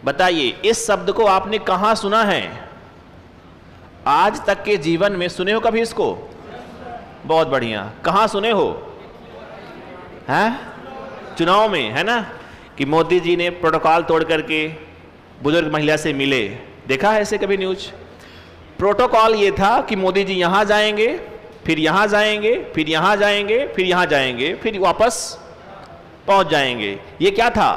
बताइए इस शब्द को आपने कहां सुना है, आज तक के जीवन में सुने हो कभी इसको? बहुत बढ़िया, कहां सुने हो? हैं, चुनाव में, है ना, कि मोदी जी ने प्रोटोकॉल तोड़ करके बुजुर्ग महिला से मिले। देखा है ऐसे कभी न्यूज? प्रोटोकॉल ये था कि मोदी जी यहां जाएंगे, फिर यहां जाएंगे, फिर यहां जाएंगे, फिर यहां जाएंगे, फिर वापस पहुंच जाएंगे। ये क्या था,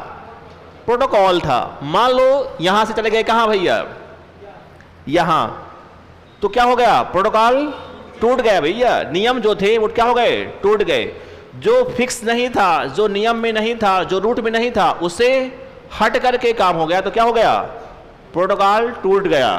प्रोटोकॉल था। मान लो यहां से चले गए कहां भैया, यहां, तो क्या हो गया, प्रोटोकॉल टूट गया भैया। नियम जो थे वो क्या हो गए, टूट गए। जो फिक्स नहीं था, जो नियम में नहीं था, जो रूट में नहीं था, उसे हट करके काम हो गया, तो क्या हो गया, प्रोटोकॉल टूट गया।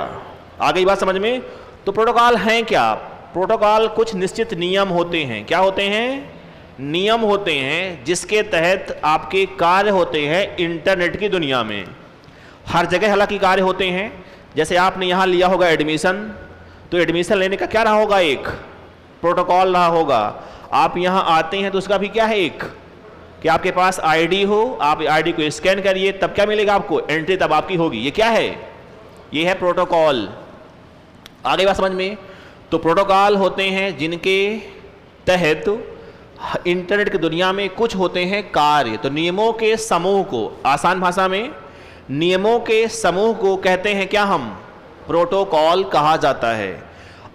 आ गई बात समझ में। तो प्रोटोकॉल हैं क्या, प्रोटोकॉल कुछ निश्चित नियम होते हैं। क्या होते हैं, नियम होते हैं जिसके तहत आपके कार्य होते हैं इंटरनेट की दुनिया में। हर जगह हालांकि कार्य होते हैं। जैसे आपने यहाँ लिया होगा एडमिशन, तो एडमिशन लेने का क्या रहा होगा, एक प्रोटोकॉल रहा होगा। आप यहाँ आते हैं तो उसका भी क्या है, एक कि आपके पास आईडी हो, आप आईडी को स्कैन करिए, तब क्या मिलेगा आपको, एंट्री तब आपकी होगी। ये क्या है, ये है प्रोटोकॉल। आ गई बात समझ में। तो प्रोटोकॉल होते हैं जिनके तहत इंटरनेट की दुनिया में कुछ होते हैं कार्य। तो नियमों के समूह को, आसान भाषा में नियमों के समूह को कहते हैं क्या, हम प्रोटोकॉल कहा जाता है।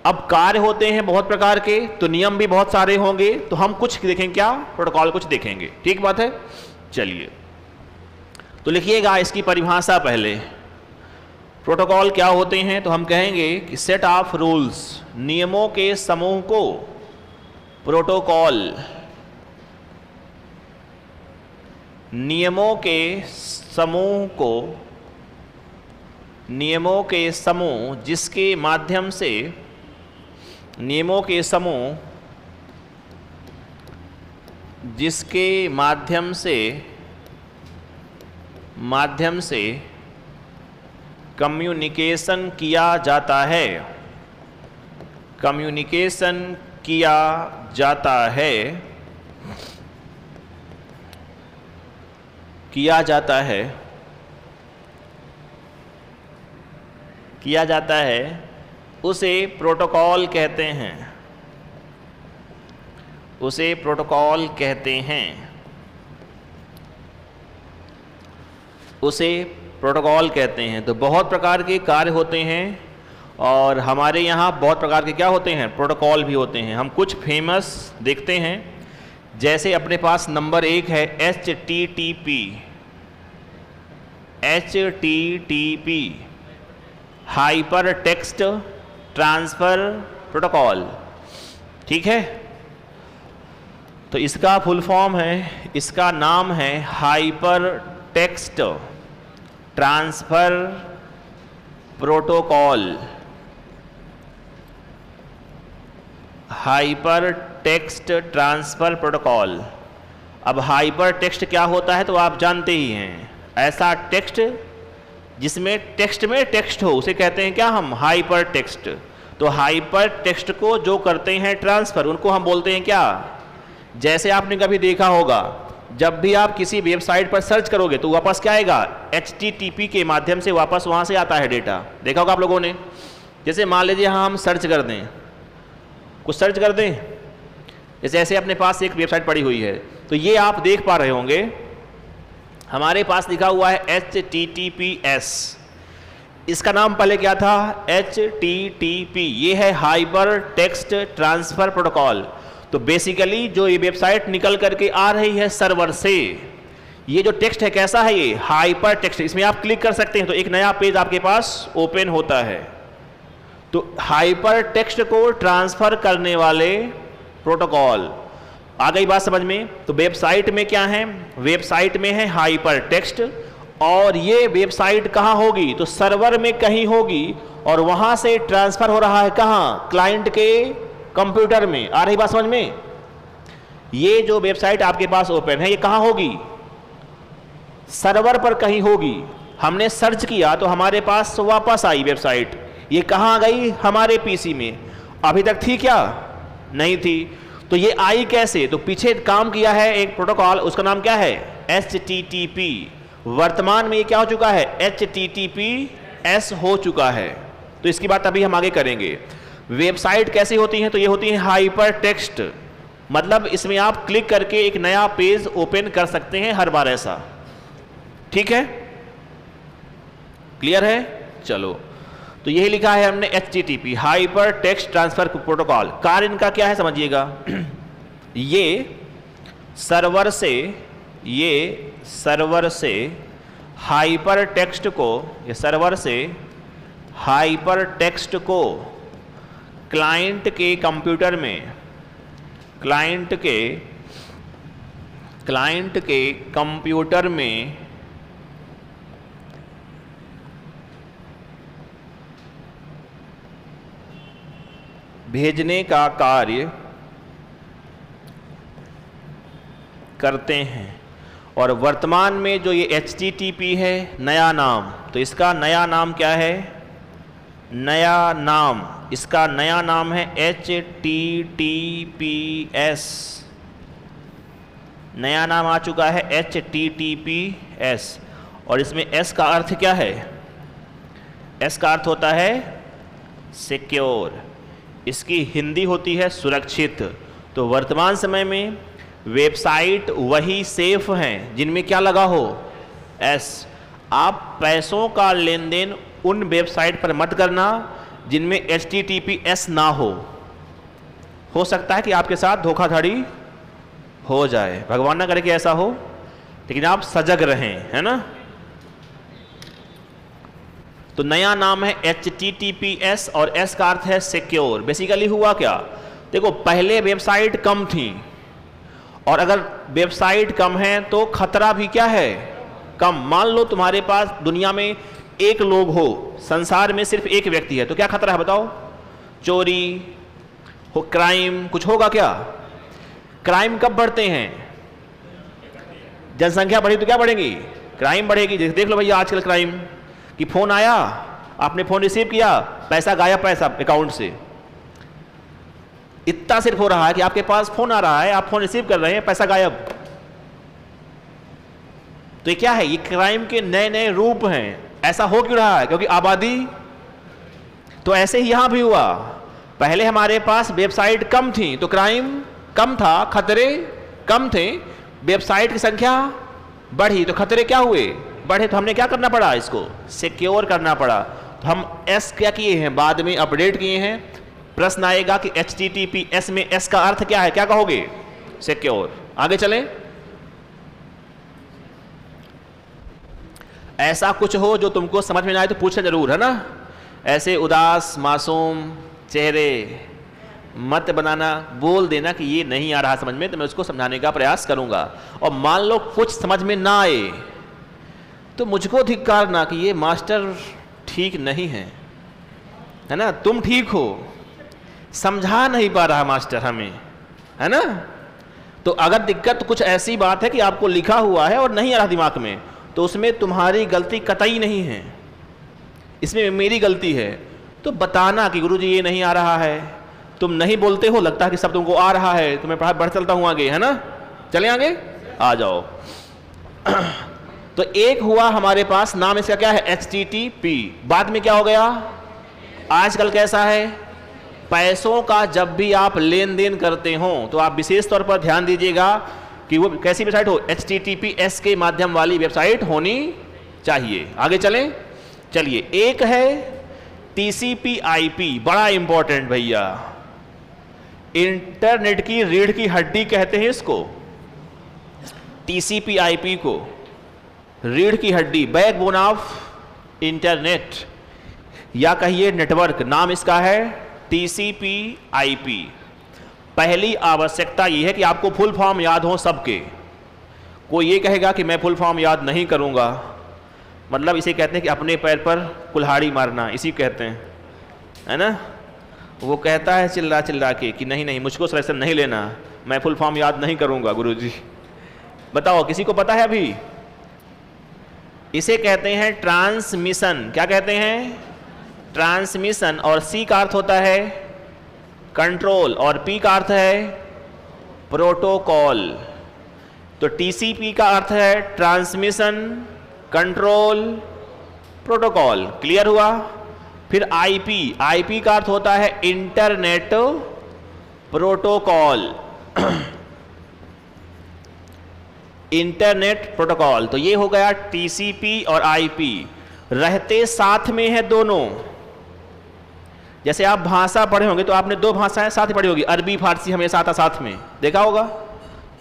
अब कार्य होते हैं बहुत प्रकार के, तो नियम भी बहुत सारे होंगे, तो हम कुछ देखेंगे क्या, प्रोटोकॉल कुछ देखेंगे। ठीक बात है, चलिए तो लिखिएगा इसकी परिभाषा पहले। प्रोटोकॉल क्या होते हैं, तो हम कहेंगे कि सेट ऑफ रूल्स, नियमों के समूह को प्रोटोकॉल, नियमों के समूह को, नियमों के समूह जिसके माध्यम से, नियमों के समूह जिसके माध्यम से कम्युनिकेशन किया जाता है, कम्युनिकेशन किया जाता है, किया जाता है, किया जाता है, उसे प्रोटोकॉल कहते हैं, उसे प्रोटोकॉल कहते हैं, उसे प्रोटोकॉल कहते हैं। तो बहुत प्रकार के कार्य होते हैं और हमारे यहाँ बहुत प्रकार के क्या होते हैं, प्रोटोकॉल भी होते हैं। हम कुछ फेमस देखते हैं, जैसे अपने पास नंबर 1 है HTTP, HTTP hyper text transfer protocol. ठीक है, तो इसका फुल फॉर्म है, इसका नाम है hyper text transfer protocol, hyper text transfer protocol. अब हाइपर टेक्स्ट क्या होता है तो आप जानते ही हैं, ऐसा टेक्स्ट जिसमें टेक्स्ट में टेक्स्ट हो उसे कहते हैं क्या, हम हाइपर टेक्स्ट। तो हाइपर टेक्स्ट को जो करते हैं ट्रांसफर, उनको हम बोलते हैं क्या, जैसे आपने कभी देखा होगा जब भी आप किसी वेबसाइट पर सर्च करोगे तो वापस क्या आएगा, HTTP के माध्यम से वापस वहाँ से आता है डेटा। देखा होगा आप लोगों ने। जैसे मान लीजिए यहाँ हम सर्च कर दें, कुछ सर्च कर दें, जैसे ऐसे अपने पास एक वेबसाइट पड़ी हुई है, तो ये आप देख पा रहे होंगे हमारे पास लिखा हुआ है HTTPS। इसका नाम पहले क्या था, HTTP। ये है हाइपर टेक्स्ट ट्रांसफर प्रोटोकॉल। तो बेसिकली जो ये वेबसाइट निकल करके आ रही है सर्वर से, ये जो टेक्स्ट है कैसा है, ये हाइपर टेक्स्ट। इसमें आप क्लिक कर सकते हैं तो एक नया पेज आपके पास ओपन होता है। तो हाइपर टेक्स्ट को ट्रांसफर करने वाले प्रोटोकॉल। आ गई बात समझ में। तो वेबसाइट में क्या है, वेबसाइट में है हाइपर टेक्स्ट, और ये वेबसाइट कहाँ होगी, तो सर्वर में कहीं होगी, और वहां से ट्रांसफर हो रहा है कहाँ, क्लाइंट के कंप्यूटर में। आ रही बात समझ में। ये जो वेबसाइट आपके पास ओपन है ये कहाँ होगी, सर्वर पर कहीं होगी। हमने सर्च किया तो हमारे पास वापस आई वेबसाइट। ये कहाँ गई, हमारे पीसी में। अभी तक थी क्या, नहीं थी। तो ये आई कैसे, तो पीछे काम किया है एक प्रोटोकॉल, उसका नाम क्या है, HTTP। वर्तमान में ये क्या हो चुका है, HTTPS हो चुका है। तो इसकी बात अभी हम आगे करेंगे। वेबसाइट कैसी होती हैं, तो ये होती है हाइपर टेक्स्ट, मतलब इसमें आप क्लिक करके एक नया पेज ओपन कर सकते हैं हर बार ऐसा। ठीक है, क्लियर है। चलो, तो यही लिखा है हमने HTTP hyper text transfer protocol. कार्य इनका क्या है समझिएगा। ये सर्वर से हाइपर टेक्स्ट को, ये सर्वर से हाइपर टेक्स्ट को क्लाइंट के कंप्यूटर में, क्लाइंट के कंप्यूटर में भेजने का कार्य करते हैं। और वर्तमान में जो ये HTTP है नया नाम, तो इसका नया नाम क्या है? नया नाम, इसका नया नाम है HTTPS। नया नाम आ चुका है HTTPS। और इसमें S का अर्थ क्या है? S का अर्थ होता है सिक्योर, इसकी हिंदी होती है सुरक्षित। तो वर्तमान समय में वेबसाइट वही सेफ हैं जिनमें क्या लगा हो? S। आप पैसों का लेन देन उन वेबसाइट पर मत करना जिनमें HTTPS ना हो सकता है कि आपके साथ धोखाधड़ी हो जाए, भगवान ना करे कि ऐसा हो, लेकिन आप सजग रहें, है ना। तो नया नाम है HTTPS और S का अर्थ है सिक्योर। बेसिकली हुआ क्या? देखो, पहले वेबसाइट कम थी, और अगर वेबसाइट कम है तो खतरा भी क्या है? कम। मान लो तुम्हारे पास दुनिया में एक लोग हो, संसार में सिर्फ एक व्यक्ति है, तो क्या खतरा है बताओ? चोरी हो, क्राइम कुछ होगा क्या? क्राइम कब बढ़ते हैं? जनसंख्या बढ़ी तो क्या बढ़ेगी? क्राइम बढ़ेगी। देख लो भैया आजकल क्राइम कि फोन आया, आपने फोन रिसीव किया, पैसा गायब, पैसा अकाउंट से। इतना सिर्फ हो रहा है कि आपके पास फोन आ रहा है, आप फोन रिसीव कर रहे हैं, पैसा गायब। तो ये क्या है? ये क्राइम के नए नए रूप हैं। ऐसा हो क्यों रहा है? क्योंकि आबादी। तो ऐसे ही यहां भी हुआ, पहले हमारे पास वेबसाइट कम थी तो क्राइम कम था, खतरे कम थे, वेबसाइट की संख्या बढ़ी तो खतरे क्या हुए? बढ़े। तो हमने क्या करना पड़ा? इसको सिक्योर करना पड़ा। तो हम S क्या किए हैं? बाद में अपडेट किए हैं। प्रश्न आएगा कि HTTPS में S का अर्थ क्या है? क्या कहोगे? सिक्योर। आगे चलें। ऐसा कुछ हो जो तुमको समझ में ना आए तो पूछना जरूर, है ना। ऐसे उदास मासूम चेहरे मत बनाना, बोल देना कि ये नहीं आ रहा समझ में, तो मैं उसको समझाने का प्रयास करूंगा। और मान लो कुछ समझ में ना आए तो मुझको धिक्कार ना कि ये मास्टर ठीक नहीं है ना। तुम ठीक हो, समझा नहीं पा रहा मास्टर हमें, है ना। तो अगर दिक्कत कुछ ऐसी बात है कि आपको लिखा हुआ है और नहीं आ रहा दिमाग में, तो उसमें तुम्हारी गलती कतई नहीं है, इसमें मेरी गलती है। तो बताना कि गुरुजी ये नहीं आ रहा है, तुम नहीं बोलते हो, लगता है कि सब तुमको आ रहा है, तो मैं बढ़ चलता हूँ आगे, है ना। चले आगे, आ जाओ। तो एक हुआ हमारे पास, नाम इसका क्या है? HTTP। बाद में क्या हो गया? आजकल कैसा है? पैसों का जब भी आप लेन देन करते हो तो आप विशेष तौर पर ध्यान दीजिएगा कि वो कैसी वेबसाइट हो? HTTPS के माध्यम वाली वेबसाइट होनी चाहिए। आगे चलें। चलिए, एक है TCP/IP, बड़ा इंपॉर्टेंट भैया, इंटरनेट की रीढ़ की हड्डी कहते हैं इसको। TCP/IP को रीढ़ की हड्डी, बैकबोन ऑफ इंटरनेट, या कहिए नेटवर्क। नाम इसका है TCP/IP। पहली आवश्यकता यह है कि आपको फुल फॉर्म याद हो सबके। कोई ये कहेगा कि मैं फुल फॉर्म याद नहीं करूंगा, मतलब इसे कहते हैं कि अपने पैर पर कुल्हाड़ी मारना, इसी कहते हैं, है ना। वो कहता है चिल्ला चिल्ला के कि नहीं नहीं, मुझको सिलेक्शन नहीं लेना, मैं फुल फॉर्म याद नहीं करूंगा गुरुजी। बताओ, किसी को पता है अभी? इसे कहते हैं ट्रांसमिशन। क्या कहते हैं? ट्रांसमिशन। और C का अर्थ होता है कंट्रोल, और P का अर्थ है प्रोटोकॉल। तो TCP का अर्थ है ट्रांसमिशन, कंट्रोल, प्रोटोकॉल। क्लियर हुआ? फिर IP का अर्थ होता है इंटरनेट प्रोटोकॉल। Internet protocol. तो ये हो गया TCP और IP, रहते साथ में है दोनों। जैसे आप भाषा पढ़े होंगे तो आपने दो भाषाएं साथ ही पढ़ी होगी, अरबी फारसी हमेशा आता साथ में, देखा होगा।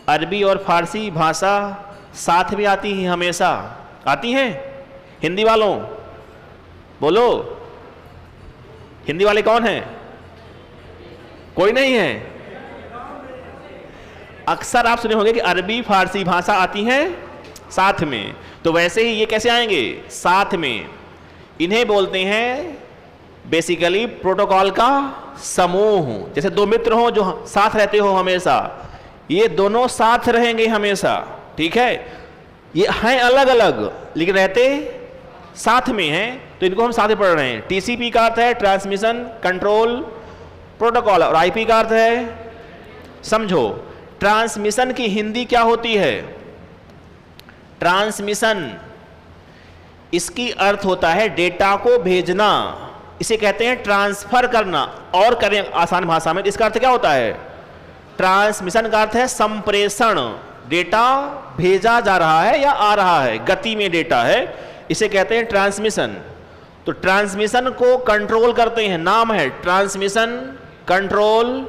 अरबी और फारसी भाषा साथ में आती हैं, हमेशा आती हैं। हिंदी वालों बोलो, हिंदी वाले कौन हैं? कोई नहीं है। अक्सर आप सुने होंगे कि अरबी फारसी भाषा आती है साथ में, तो वैसे ही ये कैसे आएंगे? साथ में। इन्हें बोलते हैं बेसिकली प्रोटोकॉल का समूह। जैसे दो मित्र हो जो साथ रहते हो हमेशा, ये दोनों साथ रहेंगे हमेशा, ठीक है? ये हैं अलग अलग लेकिन रहते साथ में हैं, तो इनको हम साथ में पढ़ रहे हैं। टीसीपी का अर्थ है ट्रांसमिशन कंट्रोल प्रोटोकॉल, और आईपी का अर्थ है, समझो, ट्रांसमिशन की हिंदी क्या होती है? ट्रांसमिशन, इसकी अर्थ होता है डेटा को भेजना, इसे कहते हैं ट्रांसफर करना। और करें आसान भाषा में, इसका अर्थ क्या होता है? ट्रांसमिशन का अर्थ है संप्रेषण, डेटा भेजा जा रहा है या आ रहा है, गति में डेटा है, इसे कहते हैं ट्रांसमिशन। तो ट्रांसमिशन को कंट्रोल करते हैं, नाम है ट्रांसमिशन कंट्रोल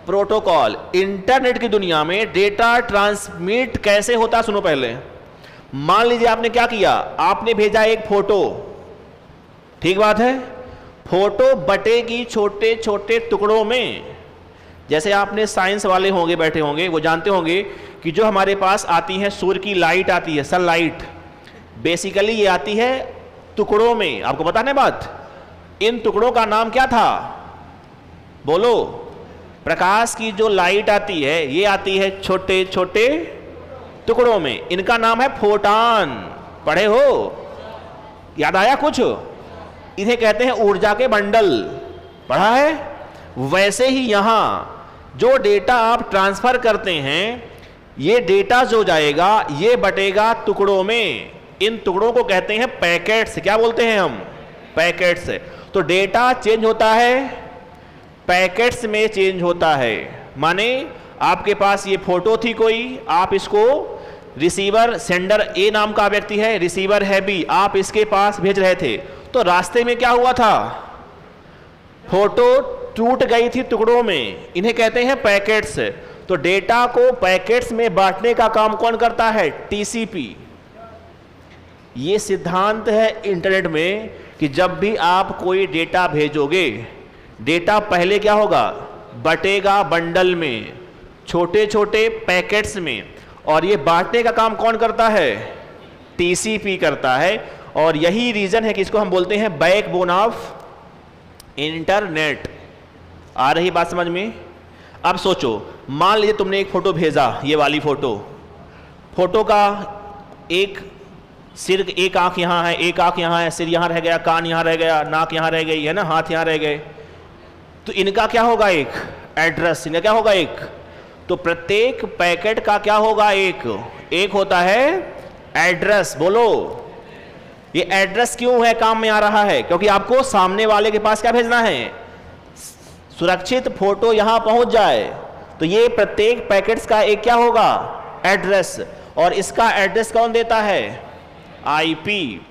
प्रोटोकॉल। इंटरनेट की दुनिया में डेटा ट्रांसमिट कैसे होता, सुनो पहले। मान लीजिए आपने क्या किया, आपने भेजा एक फोटो, ठीक बात है? फोटो बटेगी छोटे छोटे टुकड़ों में। जैसे आपने साइंस वाले होंगे बैठे होंगे, वो जानते होंगे कि जो हमारे पास आती है सूर्य की लाइट आती है, सनलाइट, बेसिकली ये आती है टुकड़ों में। आपको पता है बात? इन टुकड़ों का नाम क्या था? बोलो। प्रकाश की जो लाइट आती है ये आती है छोटे छोटे टुकड़ों में, इनका नाम है फोटॉन। पढ़े हो? याद आया कुछ? इन्हें कहते हैं ऊर्जा के बंडल, पढ़ा है? वैसे ही यहां जो डेटा आप ट्रांसफर करते हैं, ये डेटा जो जाएगा ये बटेगा टुकड़ों में। इन टुकड़ों को कहते हैं पैकेट्स। क्या बोलते हैं हम? पैकेट्स। तो डेटा चेंज होता है, पैकेट्स में चेंज होता है। माने आपके पास ये फोटो थी कोई, आप इसको रिसीवर, सेंडर ए नाम का व्यक्ति है, रिसीवर है बी, आप इसके पास भेज रहे थे, तो रास्ते में क्या हुआ था? फोटो टूट गई थी टुकड़ों में, इन्हें कहते हैं पैकेट्स। तो डेटा को पैकेट्स में बांटने का काम कौन करता है? टीसीपी। ये सिद्धांत है इंटरनेट में कि जब भी आप कोई डेटा भेजोगे, डेटा पहले क्या होगा? बटेगा बंडल में, छोटे छोटे पैकेट्स में, और ये बांटने का काम कौन करता है? टीसीपी करता है। और यही रीजन है कि इसको हम बोलते हैं बैकबोन ऑफ इंटरनेट। आ रही बात समझ में? अब सोचो, मान लीजिए तुमने एक फोटो भेजा, ये वाली फोटो, फोटो का एक सिर, एक आंख यहाँ है, एक आंख यहाँ है, सिर यहाँ रह गया, कान यहाँ रह गया, नाक यहाँ रह गई है ना, हाथ यहाँ रह गए, तो इनका क्या होगा? एक एड्रेस। इनका क्या होगा? एक। तो प्रत्येक पैकेट का क्या होगा? एक होता है एड्रेस। बोलो, ये एड्रेस क्यों है काम में आ रहा है? क्योंकि आपको सामने वाले के पास क्या भेजना है? सुरक्षित फोटो यहां पहुंच जाए। तो ये प्रत्येक पैकेट्स का एक क्या होगा? एड्रेस। और इसका एड्रेस कौन देता है? आईपी।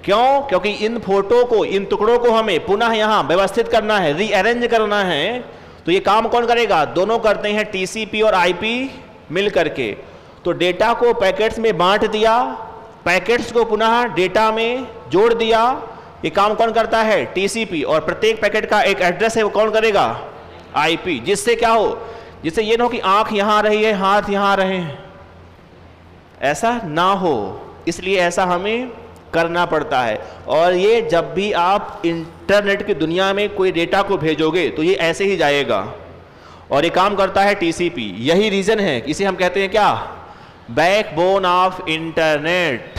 क्यों? क्योंकि इन फोटो को, इन टुकड़ों को हमें पुनः यहां व्यवस्थित करना है, रीअरेंज करना है। तो ये काम कौन करेगा? दोनों करते हैं, टीसीपी और आईपी मिल करके। तो डेटा को पैकेट्स में बांट दिया, पैकेट्स को पुनः डेटा में जोड़ दिया, ये काम कौन करता है? टीसीपी। और प्रत्येक पैकेट का एक एड्रेस है, वो कौन करेगा? आईपी। जिससे क्या हो? जिससे ये ना हो कि आंख यहां रही है, हाथ यहां रहे, ऐसा ना हो, इसलिए ऐसा हमें करना पड़ता है। और ये जब भी आप इंटरनेट की दुनिया में कोई डेटा को भेजोगे तो ये ऐसे ही जाएगा, और ये काम करता है टीसीपी। यही रीजन है, इसे हम कहते हैं क्या? Backbone of internet.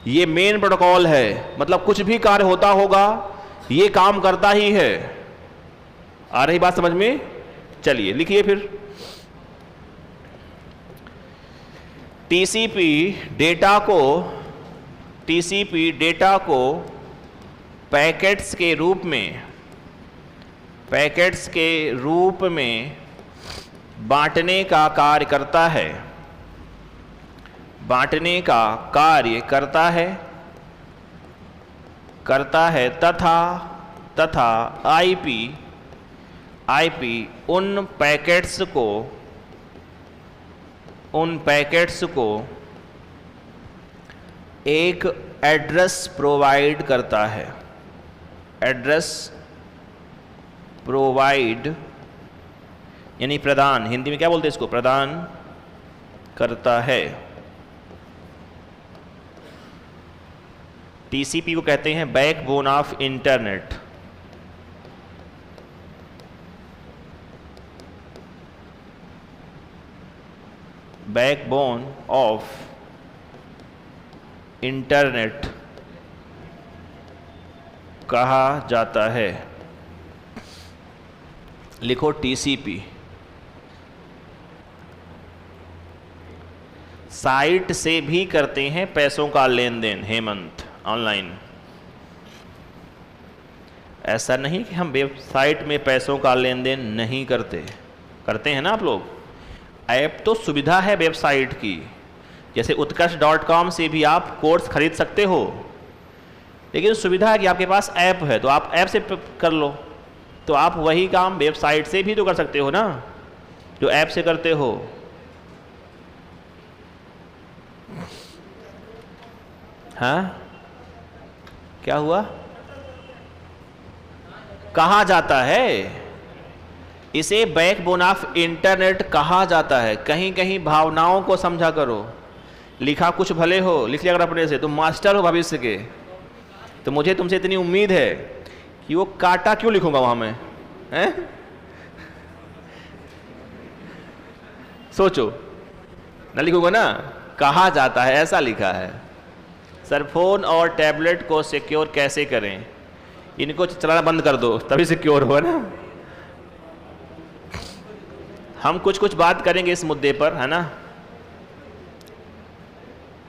ये मेन प्रोटोकॉल है, मतलब कुछ भी कार्य होता होगा ये काम करता ही है। आ रही बात समझ में? चलिए लिखिए फिर। टीसीपी डेटा को पैकेट्स के रूप में बांटने का कार्य करता है, तथा आईपी उन पैकेट्स को एक एड्रेस प्रोवाइड करता है। एड्रेस प्रोवाइड यानी प्रदान, हिंदी में क्या बोलते हैं इसको, प्रदान करता है। टीसीपी को कहते हैं backbone of internet. Backbone of internet कहा जाता है। लिखो टीसीपी। साइट से भी करते हैं पैसों का लेन देन हेमंत, ऑनलाइन। ऐसा नहीं कि हम वेबसाइट में पैसों का लेन देन नहीं करते, करते हैं ना आप लोग। ऐप तो सुविधा है वेबसाइट की, जैसे उत्कर्ष.com से भी आप कोर्स खरीद सकते हो, लेकिन सुविधा है कि आपके पास ऐप है तो आप ऐप से कर लो। तो आप वही काम वेबसाइट से भी तो कर सकते हो ना, जो ऐप से करते हो। हाँ, क्या हुआ? कहा जाता है, इसे बैकबोन ऑफ इंटरनेट कहा जाता है। कहीं कहीं भावनाओं को समझा करो। लिखा कुछ भले हो, लिख लिया अगर अपने से, तुम मास्टर हो भविष्य के। तो मुझे तुमसे इतनी उम्मीद है कि वो काटा क्यों लिखूंगा वहां मैं, हैं? सोचो, ना लिखूंगा ना, कहा जाता है ऐसा लिखा है। सर फोन और टैबलेट को सिक्योर कैसे करें? इनको चलाना बंद कर दो तभी सिक्योर होगा ना। हम कुछ कुछ बात करेंगे इस मुद्दे पर, है ना।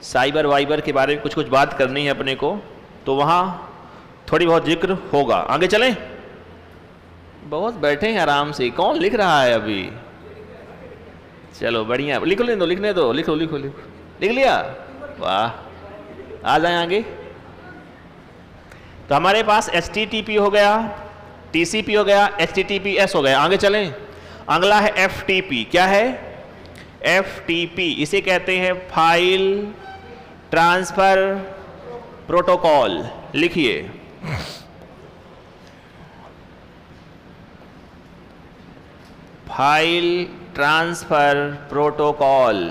साइबर वाइबर के बारे में कुछ कुछ बात करनी है अपने को, तो वहाँ थोड़ी बहुत जिक्र होगा। आगे चलें? बहुत बैठे हैं आराम से, कौन लिख रहा है अभी? चलो बढ़िया, लिखने दो लिखने दो, लिखो लिखो लिखो। लिख लिया? वाह, आ जाए आगे। तो हमारे पास HTTP हो गया, TCP हो गया, HTTPS हो गया। आगे चलें, अगला है FTP। क्या है? FTP इसे कहते हैं फाइल ट्रांसफर प्रोटोकॉल। लिखिए, फाइल ट्रांसफर प्रोटोकॉल।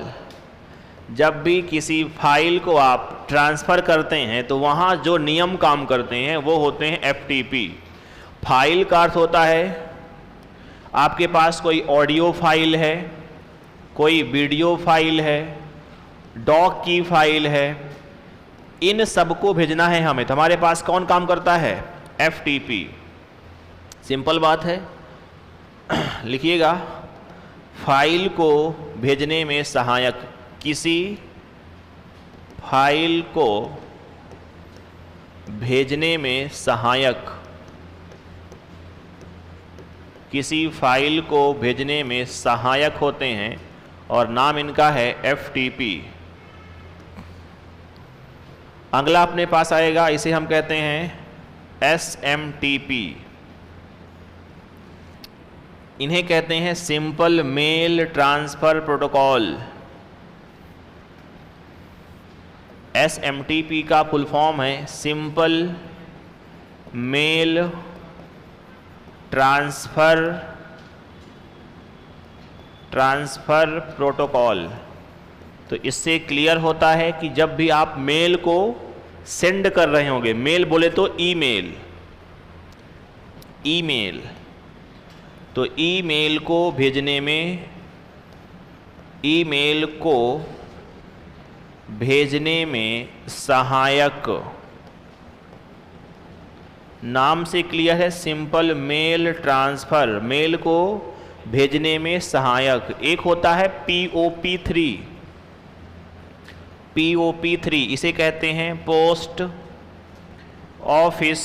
जब भी किसी फाइल को आप ट्रांसफ़र करते हैं तो वहाँ जो नियम काम करते हैं वो होते हैं FTP। फाइल का अर्थ होता है आपके पास कोई ऑडियो फाइल है, कोई वीडियो फाइल है, डॉक की फाइल है, इन सबको भेजना है हमें। तो हमारे पास कौन काम करता है? FTP। सिंपल बात है, लिखिएगा, फाइल को भेजने में सहायक, किसी फाइल को भेजने में सहायक, किसी फाइल को भेजने में सहायक होते हैं और नाम इनका है FTP। अगला अपने पास आएगा, इसे हम कहते हैं SMTP। इन्हें कहते हैं simple mail transfer protocol. SMTP का फुल फॉर्म है सिंपल मेल ट्रांसफ़र प्रोटोकॉल। तो इससे क्लियर होता है कि जब भी आप मेल को सेंड कर रहे होंगे, मेल बोले तो ईमेल, ईमेल, तो ईमेल को भेजने में, ईमेल को भेजने में सहायक, नाम से क्लियर है, सिंपल मेल ट्रांसफ़र, मेल को भेजने में सहायक। एक होता है POP3। POP3 इसे कहते हैं पोस्ट ऑफिस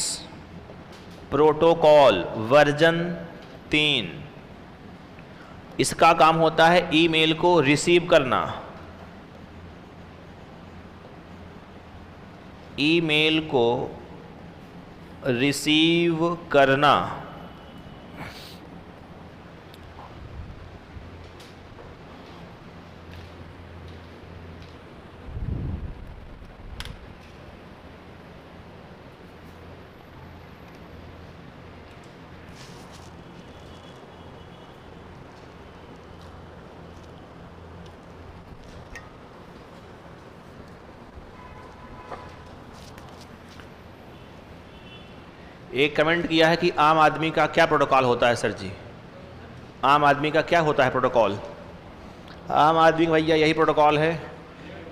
प्रोटोकॉल वर्जन 3। इसका काम होता है ईमेल को रिसीव करना, ईमेल को रिसीव करना। एक कमेंट किया है कि आम आदमी का क्या प्रोटोकॉल होता है सर जी, आम आदमी का क्या होता है प्रोटोकॉल? आम आदमी का भैया यही प्रोटोकॉल है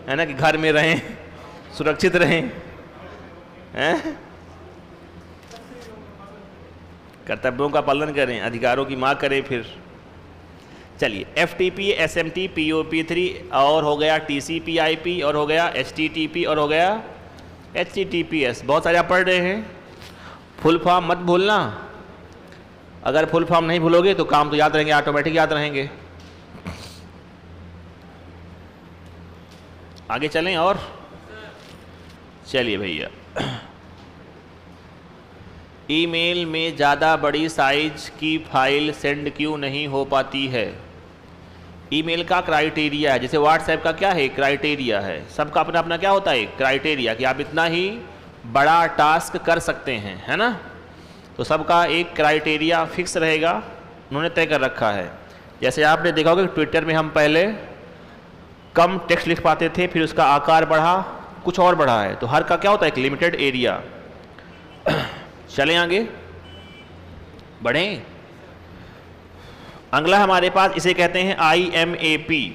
ना, कि घर में रहें, सुरक्षित रहें, हैं, कर्तव्यों का पालन करें, अधिकारों की मांग करें। फिर चलिए FTP, SMT, POP3 और हो गया TCP/IP और हो गया HTTP और हो गया HTTPS। बहुत सारे आप पढ़ रहे हैं, फुल फॉर्म मत भूलना। अगर फुल फॉर्म नहीं भूलोगे तो काम तो याद रहेंगे, ऑटोमेटिक याद रहेंगे। आगे चलें और चलिए भैया, ईमेल में ज़्यादा बड़ी साइज की फाइल सेंड क्यों नहीं हो पाती है? ईमेल का क्राइटेरिया है, जैसे व्हाट्सएप का क्या है, क्राइटेरिया है। सबका अपना अपना क्या होता है, क्राइटेरिया, कि आप इतना ही बड़ा टास्क कर सकते हैं, है ना। तो सबका एक क्राइटेरिया फिक्स रहेगा, उन्होंने तय कर रखा है। जैसे आपने देखा होगा कि ट्विटर में हम पहले कम टेक्स्ट लिख पाते थे, फिर उसका आकार बढ़ा, कुछ और बढ़ा है। तो हर का क्या होता है, एक लिमिटेड एरिया। चलें आगे बढ़ें। अगला हमारे पास इसे कहते हैं IMAP।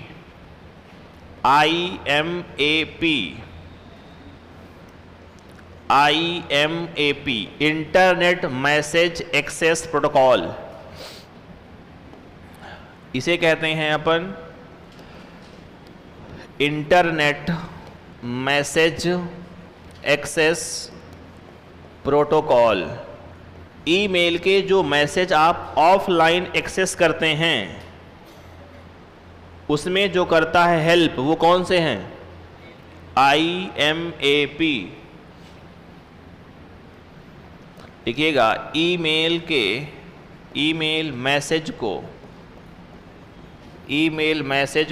IMAP internet message access protocol. इसे कहते हैं अपन internet message access protocol. Email के जो मैसेज आप ऑफलाइन एक्सेस करते हैं उसमें जो करता है हेल्प, वो कौन से हैं, IMAP। देखिएगा, ईमेल मैसेज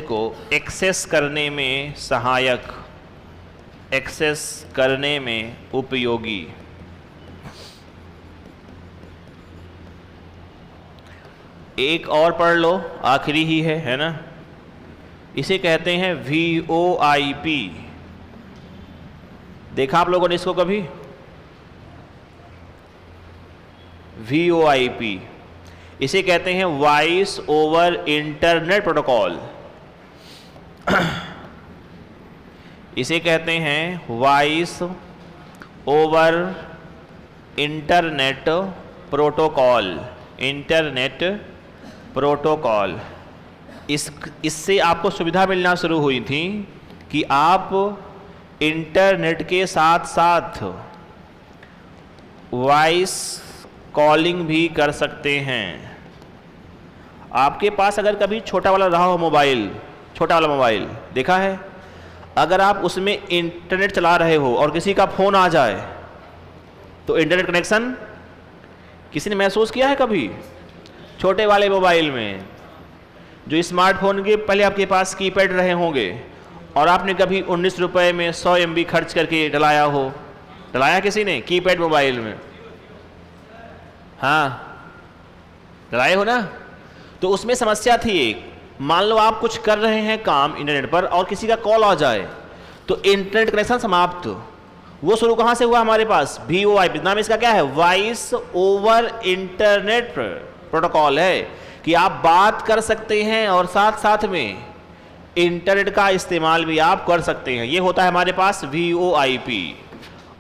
को एक्सेस करने में सहायक, एक्सेस करने में उपयोगी। एक और पढ़ लो, आखिरी ही है ना। इसे कहते हैं VoIP। देखा आप लोगों ने इसको कभी, VoIP। इसे कहते हैं वॉइस ओवर इंटरनेट प्रोटोकॉल। इसे कहते हैं voice over internet protocol, internet protocol. इससे आपको सुविधा मिलना शुरू हुई थी कि आप इंटरनेट के साथ साथ वॉइस कॉलिंग भी कर सकते हैं। आपके पास अगर कभी छोटा वाला रहा हो मोबाइल, छोटा वाला मोबाइल देखा है, अगर आप उसमें इंटरनेट चला रहे हो और किसी का फ़ोन आ जाए तो इंटरनेट कनेक्शन किसी ने महसूस किया है कभी? छोटे वाले मोबाइल में, जो स्मार्टफोन के पहले आपके पास कीपैड रहे होंगे और आपने कभी 19 रुपये में 100 MB खर्च करके डलाया हो, डलाया किसी ने कीपैड मोबाइल में? हाँ, डलाए हो ना। तो उसमें समस्या थी एक, मान लो आप कुछ कर रहे हैं काम इंटरनेट पर और किसी का कॉल आ जाए तो इंटरनेट कनेक्शन समाप्त। वो शुरू कहाँ से हुआ हमारे पास? VoIP। नाम इसका क्या है? वॉइस ओवर इंटरनेट प्रोटोकॉल है, कि आप बात कर सकते हैं और साथ साथ में इंटरनेट का इस्तेमाल भी आप कर सकते हैं। ये होता है हमारे पास VoIP।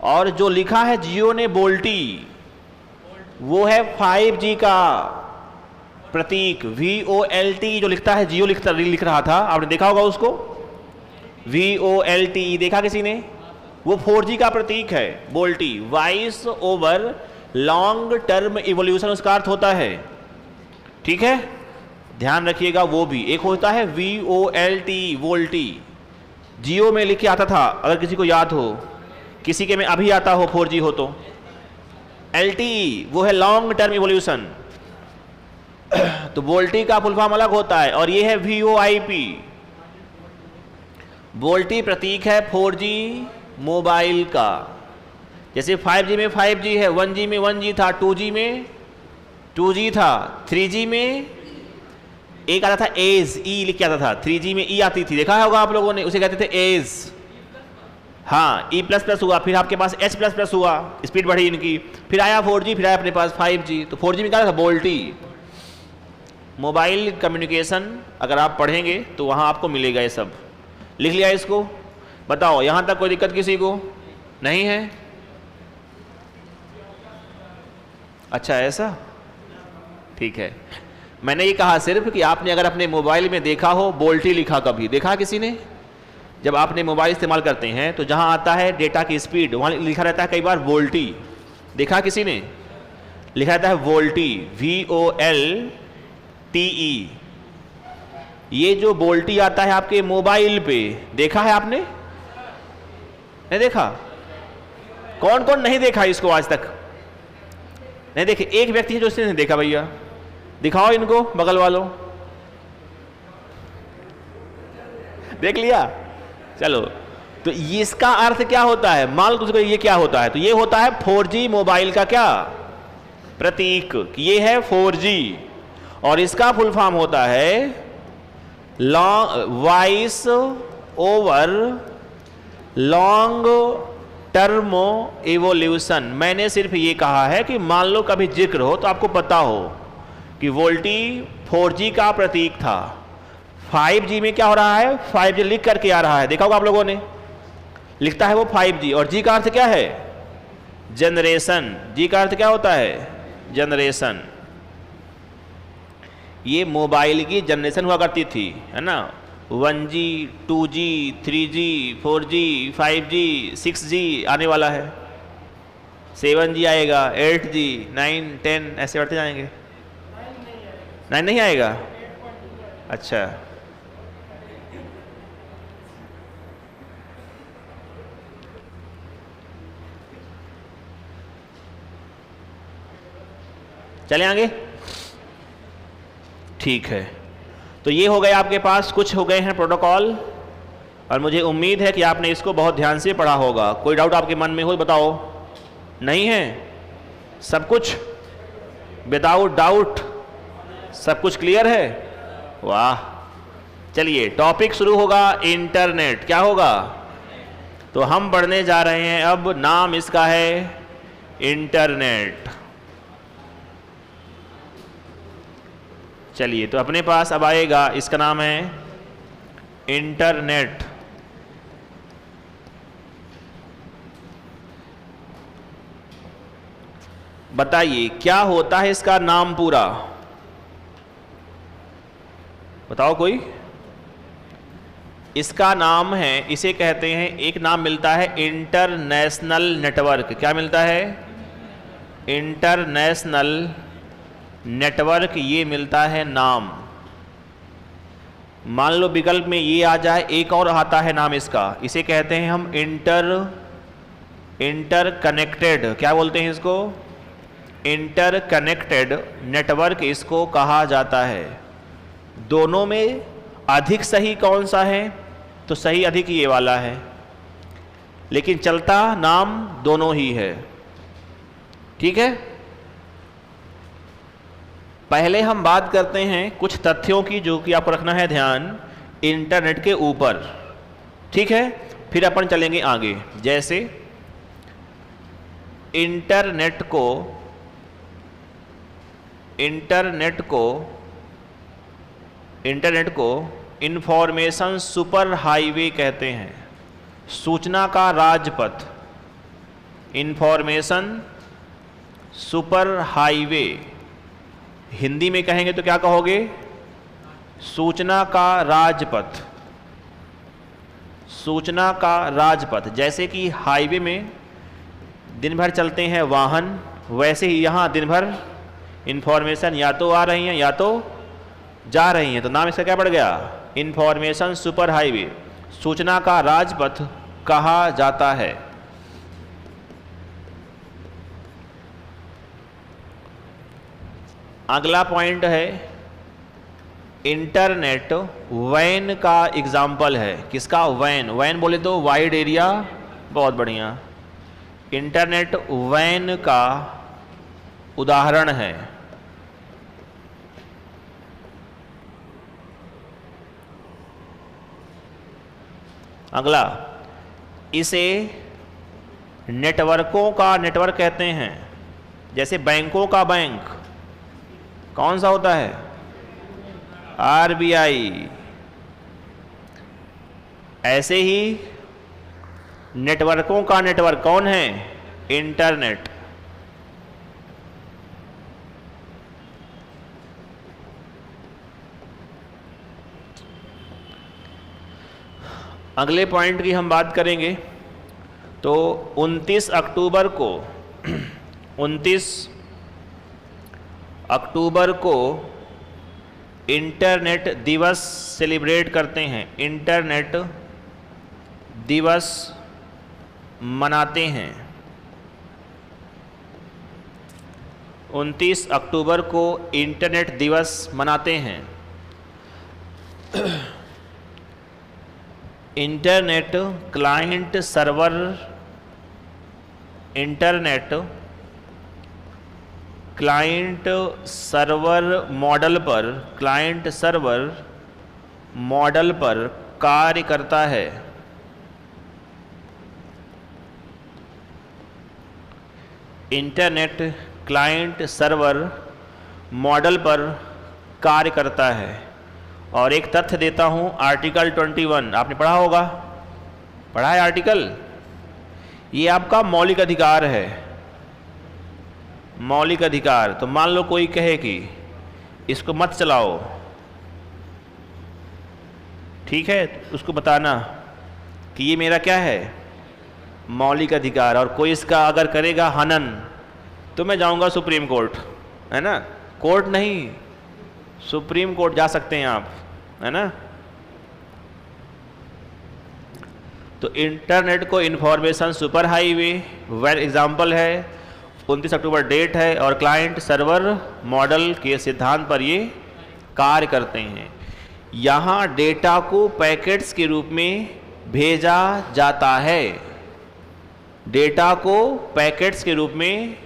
और जो लिखा है जियो ने बोल्टी, वो है 5G का प्रतीक। VOLT जो लिखता है, जियो लिख रहा था, आपने देखा होगा उसको, VOLT देखा किसी ने? वो 4G का प्रतीक है, VoLTE. Voice over long term evolution उसका अर्थ होता है, ठीक है, ध्यान रखिएगा। वो भी एक होता है VOLT, वोल्टी। जियो में लिख के आता था, अगर किसी को याद हो, किसी के में अभी आता हो 4G हो तो। LTE वो है लॉन्ग टर्म इवोल्यूशन। तो वोल्टी का फुल फॉर्म अलग होता है, और ये है VoIP। वोल्टी प्रतीक है 4G मोबाइल का। जैसे 5G में 5G है, 1G में 1G था, 2G में 2G था, 3G में एक आता था एज, ई लिख के आता था, 3G में ई आती थी, देखा होगा आप लोगों ने, उसे कहते थे एज। हाँ E++ हुआ, फिर आपके पास H++ हुआ, स्पीड बढ़ी इनकी, फिर आया 4G, फिर आया अपने पास 5G। तो 4G में क्या था? वोल्टी। मोबाइल कम्युनिकेशन अगर आप पढ़ेंगे तो वहाँ आपको मिलेगा ये सब। लिख लिया इसको? बताओ यहाँ तक कोई दिक्कत किसी को नहीं है? अच्छा ऐसा, ठीक है। मैंने ये कहा सिर्फ कि आपने अगर अपने मोबाइल में देखा हो वोल्टी लिखा, कभी देखा किसी ने? जब आपने मोबाइल इस्तेमाल करते हैं तो जहाँ आता है डेटा की स्पीड वहाँ लिखा रहता है कई बार वोल्टी। देखा किसी ने? लिखा रहता है वोल्टी, VOLTE। ये जो वोल्टी आता है आपके मोबाइल पे, देखा है आपने? नहीं देखा? कौन कौन नहीं देखा इसको आज तक? नहीं देखे? एक व्यक्ति है जो इसने नहीं देखा। भैया दिखाओ इनको, बगल वालों। देख लिया? चलो, तो इसका अर्थ क्या होता है? मान लो ये क्या होता है? तो ये होता है 4G मोबाइल का क्या प्रतीक, ये है 4G, और इसका फुल फॉर्म होता है voice over long term evolution. मैंने सिर्फ ये कहा है कि मान लो कभी जिक्र हो तो आपको पता हो कि वोल्टी 4G का प्रतीक था। 5G में क्या हो रहा है? 5G लिख करके आ रहा है, देखा होगा आप लोगों ने, लिखता है वो 5G। और G का अर्थ क्या है? जनरेशन। G का अर्थ क्या होता है? जनरेशन। ये मोबाइल की जनरेशन हुआ करती थी, है ना? 1G, 2G, 3G, 4G, 5G, 6G आने वाला है, 7G आएगा, 8G, 9, 10 ऐसे बढ़ते जाएंगे। 9 नहीं आएगा? अच्छा, चले आगे। ठीक है, तो ये हो गए आपके पास, कुछ हो गए हैं प्रोटोकॉल, और मुझे उम्मीद है कि आपने इसको बहुत ध्यान से पढ़ा होगा। कोई डाउट आपके मन में हो बताओ? नहीं है? सब कुछ विदाउट डाउट सब कुछ क्लियर है? वाह। चलिए, टॉपिक शुरू होगा इंटरनेट। क्या होगा? तो हम पढ़ने जा रहे हैं अब, नाम इसका है इंटरनेट। चलिए, तो अपने पास अब आएगा, इसका नाम है इंटरनेट। बताइए क्या होता है इसका नाम पूरा? बताओ कोई। इसका नाम है, इसे कहते हैं, एक नाम मिलता है इंटरनेशनल नेटवर्क। क्या मिलता है? इंटरनेशनल नेटवर्क, ये मिलता है नाम। मान लो विकल्प में ये आ जाए, एक और आता है नाम इसका, इसे कहते हैं हम इंटरकनेक्टेड। क्या बोलते हैं इसको? इंटरकनेक्टेड नेटवर्क इसको कहा जाता है। दोनों में अधिक सही कौन सा है? तो सही अधिक ये वाला है, लेकिन चलता नाम दोनों ही है। ठीक है, पहले हम बात करते हैं कुछ तथ्यों की, जो कि आपको रखना है ध्यान इंटरनेट के ऊपर। ठीक है, फिर अपन चलेंगे आगे। जैसे इंटरनेट को इंफॉर्मेशन सुपर हाईवे कहते हैं, सूचना का Rajpath. Information super highway Hindi में कहेंगे तो क्या कहोगे? सूचना का राजपथ। सूचना का राजपथ, जैसे कि हाईवे में दिन भर चलते हैं वाहन, वैसे ही यहाँ दिन भर इंफॉर्मेशन या तो आ रही हैं या तो जा रही हैं। तो नाम इसका क्या पड़ गया? इंफॉर्मेशन सुपर हाईवे, सूचना का राजपथ कहा जाता है। अगला पॉइंट है, इंटरनेट वैन का एग्जाम्पल है। किसका? वैन। वैन बोले तो वाइड एरिया, बहुत बढ़िया। इंटरनेट वैन का उदाहरण है। अगला, इसे नेटवर्कों का नेटवर्क कहते हैं। जैसे बैंकों का बैंक कौन सा होता है? आरबीआई। ऐसे ही नेटवर्कों का नेटवर्क कौन है? इंटरनेट। अगले पॉइंट की हम बात करेंगे। तो 29 अक्टूबर को इंटरनेट दिवस सेलिब्रेट करते हैं, इंटरनेट दिवस मनाते हैं। 29 अक्टूबर को इंटरनेट दिवस मनाते हैं। Internet client server, internet client server model पर कार्य करता है। इंटरनेट क्लाइंट सर्वर मॉडल पर कार्य करता है। और एक तथ्य देता हूं, आर्टिकल 21 आपने पढ़ा होगा, पढ़ा है आर्टिकल? ये आपका मौलिक अधिकार है, मौलिक अधिकार। तो मान लो कोई कहे कि इसको मत चलाओ, ठीक है, तो उसको बताना कि ये मेरा क्या है? मौलिक अधिकार। और कोई इसका अगर करेगा हनन तो मैं जाऊंगा सुप्रीम कोर्ट, है ना? कोर्ट नहीं, सुप्रीम कोर्ट जा सकते हैं आप, है ना? तो इंटरनेट को information super highway well example है, 29 अक्टूबर डेट है, और क्लाइंट सर्वर मॉडल के सिद्धांत पर ये कार्य करते हैं। यहाँ डेटा को पैकेट्स के रूप में भेजा जाता है, डेटा को पैकेट्स के रूप में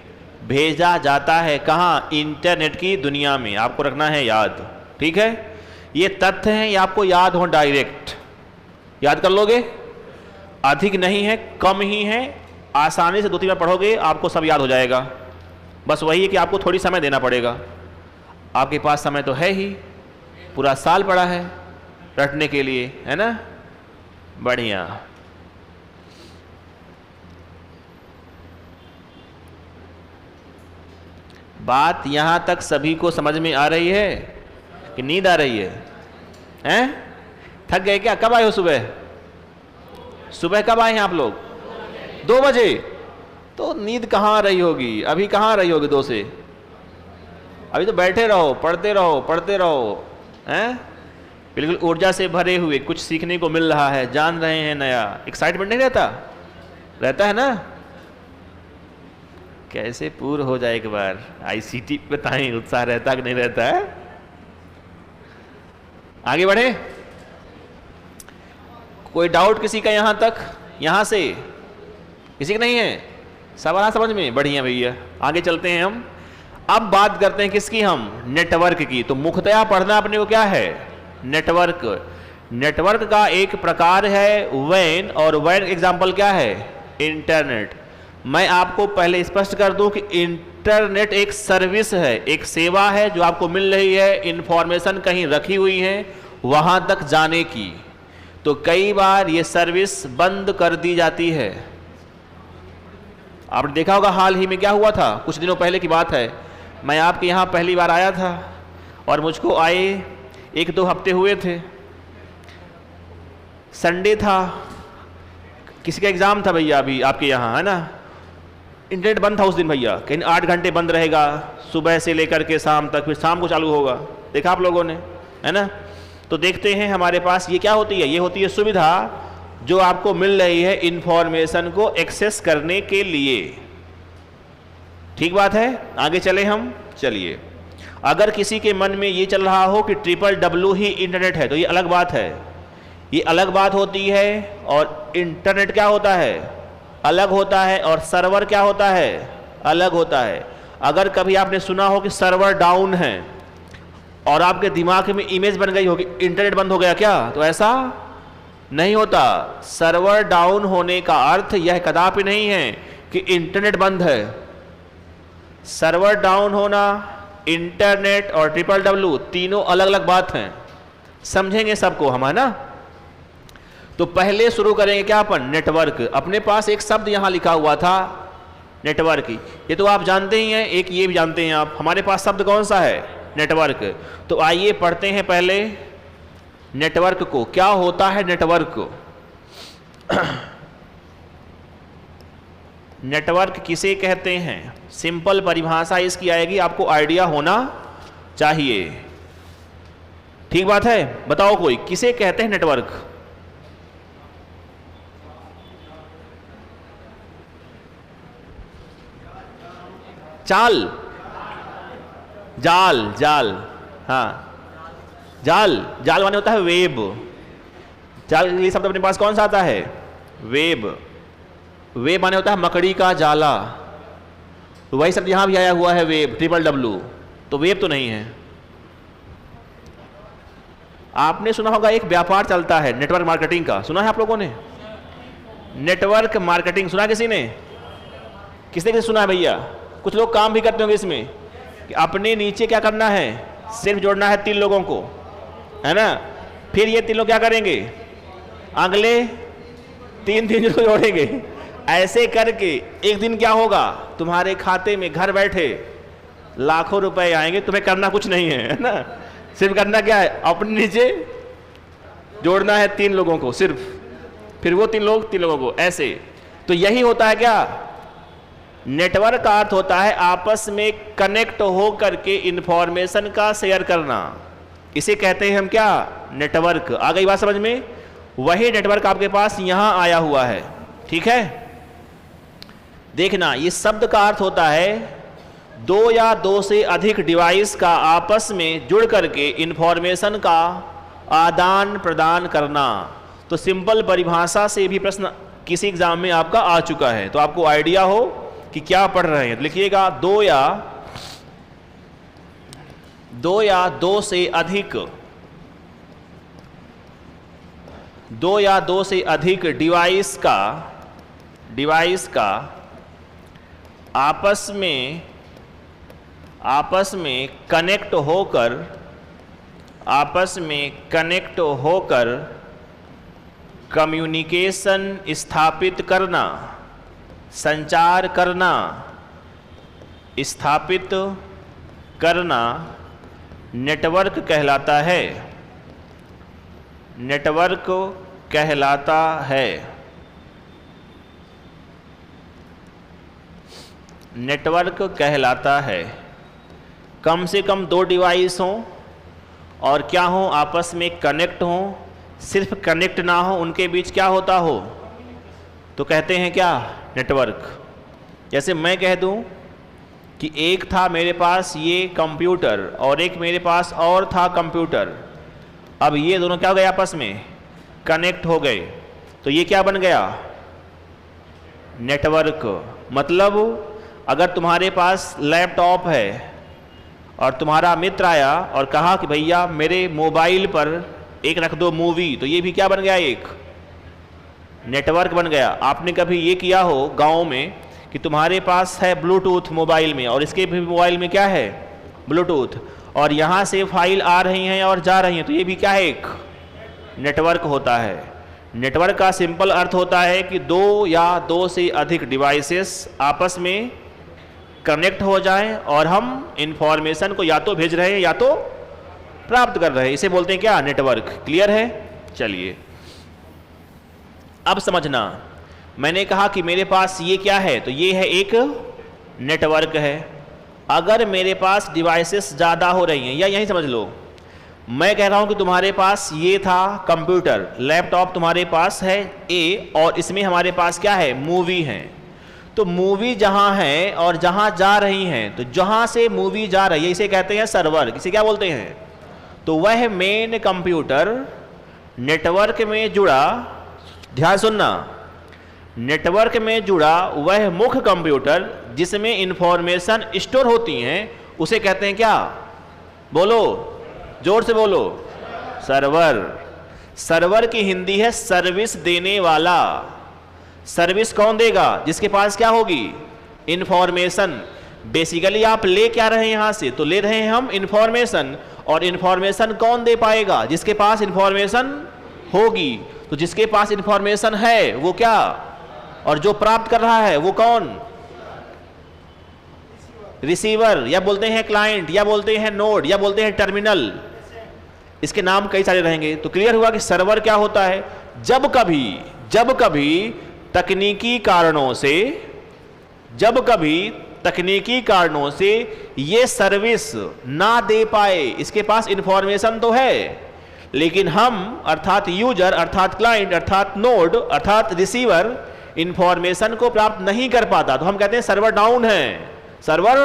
भेजा जाता है। कहाँ? इंटरनेट की दुनिया में। आपको रखना है याद, ठीक है? ये तथ्य हैं, ये आपको याद हो, डायरेक्ट याद कर लोगे। अधिक नहीं है, कम ही है, आसानी से 2-3 बार पढ़ोगे आपको सब याद हो जाएगा। बस वही है कि आपको थोड़ी समय देना पड़ेगा। आपके पास समय तो है ही, पूरा साल पड़ा है रटने के लिए, है ना? बढ़िया। बात यहां तक सभी को समझ में आ रही है कि नींद आ रही है? हैं? थक गए क्या? कब आए हो सुबह? सुबह कब आए हैं आप लोग? 2 बजे। तो नींद कहाँ आ रही होगी? अभी कहाँ आ रही होगी 2 से? अभी तो बैठे रहो, पढ़ते रहो, पढ़ते रहो, हैं? बिल्कुल ऊर्जा से भरे हुए, कुछ सीखने को मिल रहा है, जान रहे हैं नया। एक्साइटमेंट नहीं रहता? रहता है ना? कैसे पूर्ण हो जाए एक बार आईसीटी बताएं, उत्साह रहता कि नहीं रहता है? आगे बढ़े। कोई डाउट किसी का यहां तक? यहां से किसी का नहीं है? सवाल समझ में? बढ़िया भैया, आगे चलते हैं हम। अब बात करते हैं किसकी? हम नेटवर्क की। तो मुख्यतः पढ़ना अपने को क्या है? नेटवर्क। नेटवर्क का एक प्रकार है वैन, और वैन एग्जाम्पल क्या है? इंटरनेट। मैं आपको पहले स्पष्ट कर दूं कि इंटरनेट एक सर्विस है, एक सेवा है जो आपको मिल रही है, इंफॉर्मेशन कहीं रखी हुई है वहां तक जाने की। तो कई बार ये सर्विस बंद कर दी जाती है। आपने देखा होगा हाल ही में क्या हुआ था, कुछ दिनों पहले की बात है। मैं आपके यहाँ पहली बार आया था और मुझको आए 1-2 हफ्ते हुए थे। संडे था, किसी का एग्ज़ाम था भैया अभी आपके यहाँ, है ना? इंटरनेट बंद था उस दिन भैया, कहीं 8 घंटे बंद रहेगा, सुबह से लेकर के शाम तक, फिर शाम को चालू होगा। देखा आप लोगों ने, है ना? तो देखते हैं हमारे पास ये क्या होती है? ये होती है सुविधा जो आपको मिल रही है इंफॉर्मेशन को एक्सेस करने के लिए। ठीक बात है? आगे चले हम। चलिए, अगर किसी के मन में ये चल रहा हो कि WWW ही इंटरनेट है तो ये अलग बात है, ये अलग बात होती है। और इंटरनेट क्या होता है? अलग होता है। और सर्वर क्या होता है? अलग होता है। अगर कभी आपने सुना हो कि सर्वर डाउन है और आपके दिमाग में इमेज बन गई होगी इंटरनेट बंद हो गया क्या, तो ऐसा नहीं होता। सर्वर डाउन होने का अर्थ यह कदापि नहीं है कि इंटरनेट बंद है। सर्वर डाउन होना, इंटरनेट और www तीनों अलग अलग बात हैं, समझेंगे सबको हम, है ना। तो पहले शुरू करेंगे क्या अपन, नेटवर्क। अपने पास एक शब्द यहां लिखा हुआ था नेटवर्क, ये तो आप जानते ही हैं, एक ये भी जानते हैं आप। हमारे पास शब्द कौन सा है, नेटवर्क। तो आइए पढ़ते हैं पहले नेटवर्क को। क्या होता है नेटवर्क को? नेटवर्क किसे कहते हैं? सिंपल परिभाषा इसकी आएगी, आपको आइडिया होना चाहिए। ठीक बात है, बताओ कोई, किसे कहते हैं नेटवर्क? चाल, जाल, जाल, हाँ जाल। जाल माने होता है वेब। जाल के लिए शब्द अपने पास कौन सा आता है, वेब। वेब माने होता है मकड़ी का जाला, तो वही शब्द यहां भी आया हुआ है वेब, www। तो वेब तो नहीं है। आपने सुना होगा एक व्यापार चलता है नेटवर्क मार्केटिंग का, सुना है आप लोगों ने? नेटवर्क मार्केटिंग सुना किसी ने? किसने किसने सुना है भैया? कुछ लोग काम भी करते होंगे इसमें कि अपने नीचे क्या करना है, सिर्फ जोड़ना है 3 लोगों को, है ना। फिर ये 3 लोग क्या करेंगे, अगले 3 दिन को जोड़ेंगे। ऐसे करके एक दिन क्या होगा, तुम्हारे खाते में घर बैठे लाखों रुपए आएंगे। तुम्हें करना कुछ नहीं है ना, सिर्फ करना क्या है, अपने नीचे जोड़ना है 3 लोगों को सिर्फ, फिर वो 3 लोग 3 लोगों को, ऐसे। तो यही होता है क्या, नेटवर्क का अर्थ होता है आपस में कनेक्ट हो करके इंफॉर्मेशन का शेयर करना। इसे कहते हैं हम क्या, नेटवर्क। आ गई बात समझ में? वही नेटवर्क आपके पास यहां आया हुआ है, ठीक है। देखना, ये शब्द का अर्थ होता है 2 या 2 से अधिक डिवाइस का आपस में जुड़ करके इंफॉर्मेशन का आदान प्रदान करना। तो सिंपल परिभाषा से भी प्रश्न किसी एग्जाम में आपका आ चुका है, तो आपको आइडिया हो कि क्या पढ़ रहे हैं। तो लिखिएगा 2 या 2 से अधिक, 2 या 2 से अधिक डिवाइस का आपस में कनेक्ट होकर कम्युनिकेशन स्थापित करना, संचार करना, स्थापित करना नेटवर्क कहलाता है। नेटवर्क कहलाता है। नेटवर्क कहलाता है। कम से कम 2 डिवाइस हों और क्या हो, आपस में कनेक्ट हों। सिर्फ कनेक्ट ना हो, उनके बीच क्या होता हो, तो कहते हैं क्या, नेटवर्क। जैसे मैं कह दूं कि एक था मेरे पास ये कंप्यूटर और एक मेरे पास और था कंप्यूटर, अब ये दोनों क्या हो गए, आपस में कनेक्ट हो गए, तो ये क्या बन गया, नेटवर्क। मतलब अगर तुम्हारे पास लैपटॉप है और तुम्हारा मित्र आया और कहा कि भैया मेरे मोबाइल पर एक रख दो मूवी, तो ये भी क्या बन गया, एक नेटवर्क बन गया। आपने कभी ये किया हो गांव में कि तुम्हारे पास है ब्लूटूथ मोबाइल में और इसके भी मोबाइल में क्या है, ब्लूटूथ, और यहाँ से फाइल आ रही हैं और जा रही हैं, तो ये भी क्या है, एक नेटवर्क होता है। नेटवर्क का सिंपल अर्थ होता है कि 2 या 2 से अधिक डिवाइसेस आपस में कनेक्ट हो जाएं और हम इंफॉर्मेशन को या तो भेज रहे हैं या तो प्राप्त कर रहे हैं, इसे बोलते हैं क्या, नेटवर्क। क्लियर है? चलिए अब समझना, मैंने कहा कि मेरे पास ये क्या है, तो ये है एक नेटवर्क है। अगर मेरे पास डिवाइसेस ज़्यादा हो रही हैं, या यही समझ लो, मैं कह रहा हूं कि तुम्हारे पास ये था कंप्यूटर, लैपटॉप तुम्हारे पास है ए, और इसमें हमारे पास क्या है, मूवी है। तो मूवी जहां है और जहां जा रही हैं, तो जहां से मूवी जा रही है इसे कहते हैं सर्वर, इसे क्या बोलते हैं, तो वह मेन कंप्यूटर नेटवर्क में जुड़ा, ध्यान सुनना, नेटवर्क में जुड़ा वह मुख्य कंप्यूटर जिसमें इंफॉर्मेशन स्टोर होती हैं, उसे कहते हैं क्या, बोलो, जोर से बोलो, सर्वर। सर्वर की हिंदी है सर्विस देने वाला। सर्विस कौन देगा? जिसके पास क्या होगी? इंफॉर्मेशन। बेसिकली आप ले क्या रहे हैं यहां से? तो ले रहे हैं हम इंफॉर्मेशन, और इंफॉर्मेशन कौन दे पाएगा? जिसके पास इंफॉर्मेशन होगी। तो जिसके पास इंफॉर्मेशन है वो क्या, और जो प्राप्त कर रहा है वो कौन? रिसीवर, या बोलते हैं क्लाइंट, या बोलते हैं नोड, या बोलते हैं टर्मिनल। इसके नाम कई सारे रहेंगे। तो क्लियर हुआ कि सर्वर क्या होता है? जब कभी तकनीकी कारणों से ये सर्विस ना दे पाए, इसके पास इंफॉर्मेशन तो है, लेकिन हम अर्थात यूजर, अर्थात क्लाइंट, अर्थात नोड, अर्थात रिसीवर इंफॉर्मेशन को प्राप्त नहीं कर पाता, तो हम कहते हैं सर्वर डाउन है। सर्वर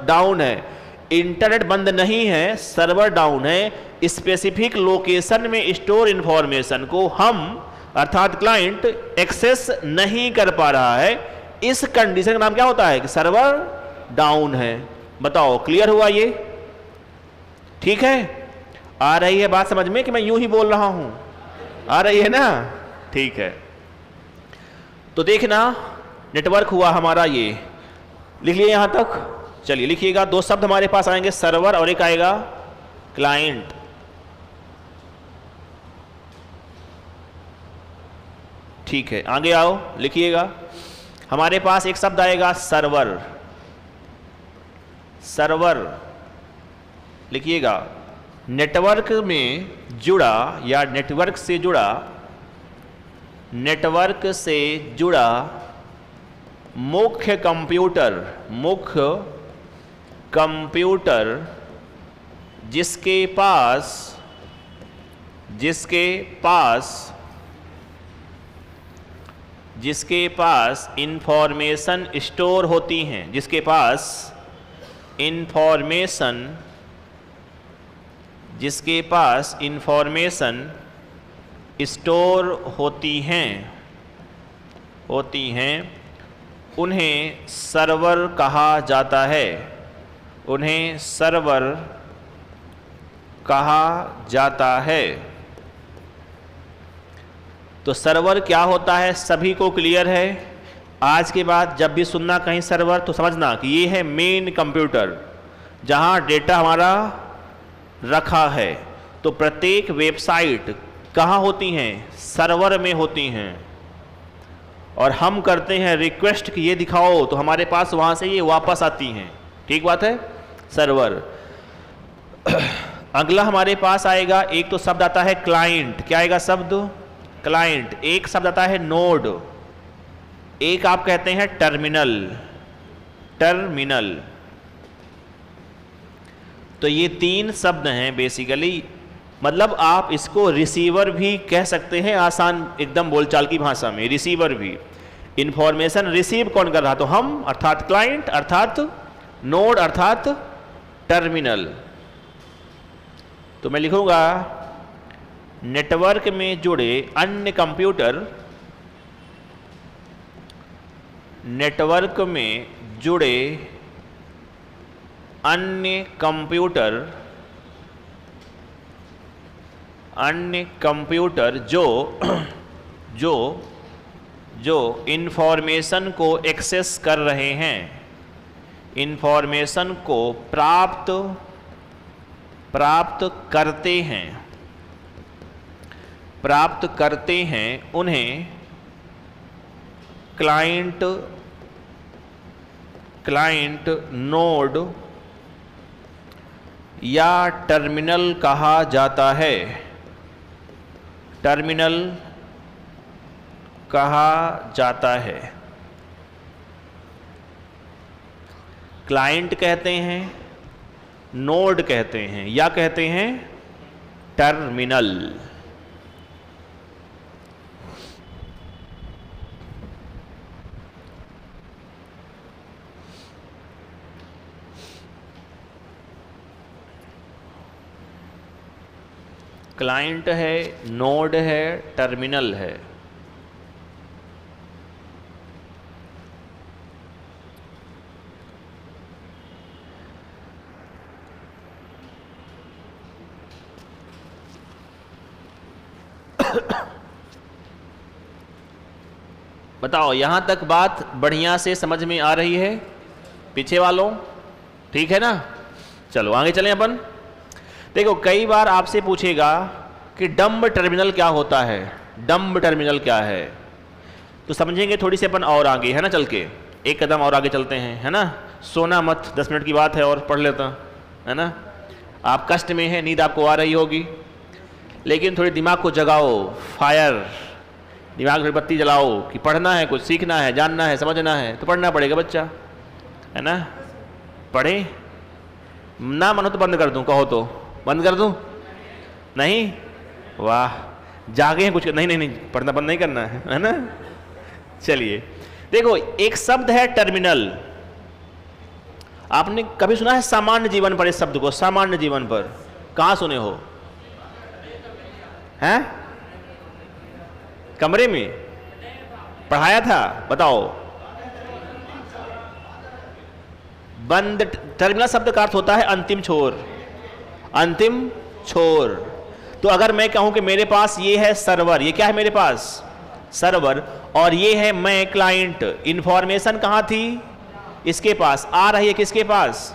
डाउन है, इंटरनेट बंद नहीं है, सर्वर डाउन है। स्पेसिफिक लोकेशन में स्टोर इंफॉर्मेशन को हम अर्थात क्लाइंट एक्सेस नहीं कर पा रहा है। इस कंडीशन का नाम क्या होता है? कि सर्वर डाउन है। बताओ, क्लियर हुआ ये? ठीक है, आ रही है बात समझ में कि मैं यूं ही बोल रहा हूं? आ रही है ना? ठीक है। तो देखना, नेटवर्क हुआ हमारा ये। लिख लिए यहां तक? चलिए लिखिएगा। दो शब्द हमारे पास आएंगे, सर्वर और एक आएगा क्लाइंट। ठीक है, आगे आओ, लिखिएगा। हमारे पास एक शब्द आएगा सर्वर। सर्वर लिखिएगा। नेटवर्क में जुड़ा या नेटवर्क से जुड़ा मुख्य कंप्यूटर जिसके पास इंफॉर्मेशन स्टोर होती हैं, जिसके पास इंफॉर्मेशन स्टोर होती हैं, उन्हें सर्वर कहा जाता है। तो सर्वर क्या होता है सभी को क्लियर है? आज के बाद जब भी सुनना कहीं सर्वर, तो समझना कि ये है मेन कंप्यूटर जहां डेटा हमारा रखा है। तो प्रत्येक वेबसाइट कहाँ होती हैं? सर्वर में होती हैं। और हम करते हैं रिक्वेस्ट कि ये दिखाओ, तो हमारे पास वहां से ये वापस आती हैं। ठीक बात है? सर्वर। अगला हमारे पास आएगा, एक तो शब्द आता है क्लाइंट। क्या आएगा शब्द? क्लाइंट। एक शब्द आता है नोड, एक आप कहते हैं टर्मिनल। तो ये तीन शब्द हैं बेसिकली। मतलब आप इसको रिसीवर भी कह सकते हैं, आसान एकदम बोलचाल की भाषा में। रिसीवर भी इंफॉर्मेशन रिसीव कौन कर रहा? तो हम, अर्थात क्लाइंट, अर्थात नोड, अर्थात टर्मिनल। तो मैं लिखूंगा नेटवर्क में जुड़े अन्य कंप्यूटर, अन्य कंप्यूटर जो इंफॉर्मेशन को एक्सेस कर रहे हैं, इंफॉर्मेशन को प्राप्त करते हैं, उन्हें क्लाइंट, नोड या टर्मिनल कहा जाता है। क्लाइंट कहते हैं, नोड कहते हैं, या कहते हैं टर्मिनल। क्लाइंट है, नोड है, टर्मिनल है। बताओ, यहां तक बात बढ़िया से समझ में आ रही है पीछे वालों? ठीक है ना? चलो आगे चलें अपन। देखो, कई बार आपसे पूछेगा कि डम्ब टर्मिनल क्या होता है, डम्ब टर्मिनल क्या है, तो समझेंगे थोड़ी सी अपन और आगे, है ना? चल के एक कदम और आगे चलते हैं, है ना? सोना मत, 10 मिनट की बात है और पढ़ लेता, है ना? आप कष्ट में हैं, नींद आपको आ रही होगी, लेकिन थोड़ी दिमाग को जगाओ, फायर, दिमाग में बत्ती जलाओ कि पढ़ना है, कुछ सीखना है, जानना है, समझना है, तो पढ़ना पड़ेगा बच्चा, है ना? पढ़े ना, मनो तो बंद कर दूं, कहो तो बंद कर दूं? नहीं? वाह, जागे हैं कुछ? नहीं नहीं नहीं, पढ़ना बंद नहीं करना है ना? चलिए, देखो, एक शब्द है टर्मिनल। आपने कभी सुना है सामान्य जीवन पर इस शब्द को? सामान्य जीवन पर कहां सुने हो? हैं? कमरे में पढ़ाया था? बताओ। बंद। टर्मिनल शब्द का अर्थ होता है अंतिम छोर, अंतिम छोर। तो अगर मैं कहूं कि मेरे पास ये है सर्वर, ये क्या है मेरे पास? सर्वर, और ये है मैं क्लाइंट, इंफॉर्मेशन कहां थी? इसके पास आ रही है, किसके पास?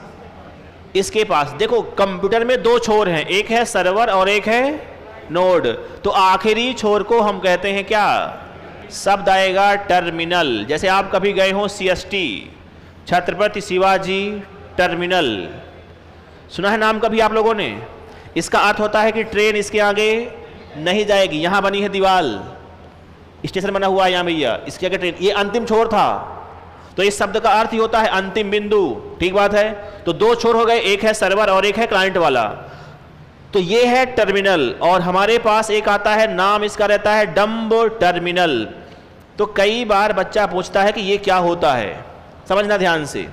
इसके पास। देखो, कंप्यूटर में दो छोर हैं, एक है सर्वर और एक है नोड। तो आखिरी छोर को हम कहते हैं क्या? शब्द आएगा टर्मिनल। जैसे आप कभी गए हो CST, छत्रपति शिवाजी टर्मिनल, सुना है नाम कभी आप लोगों ने? इसका अर्थ होता है कि ट्रेन इसके आगे नहीं जाएगी, यहां बनी है दीवार, स्टेशन बना हुआ है यहां भैया, इसके आगे ट्रेन, ये अंतिम छोर था। तो इस शब्द का अर्थ ही होता है अंतिम बिंदु। ठीक बात है? तो दो छोर हो गए, एक है सर्वर और एक है क्लाइंट वाला। तो ये है टर्मिनल, और हमारे पास एक आता है, नाम इसका रहता है डम्ब टर्मिनल। तो कई बार बच्चा पूछता है कि ये क्या होता है, समझना ध्यान से।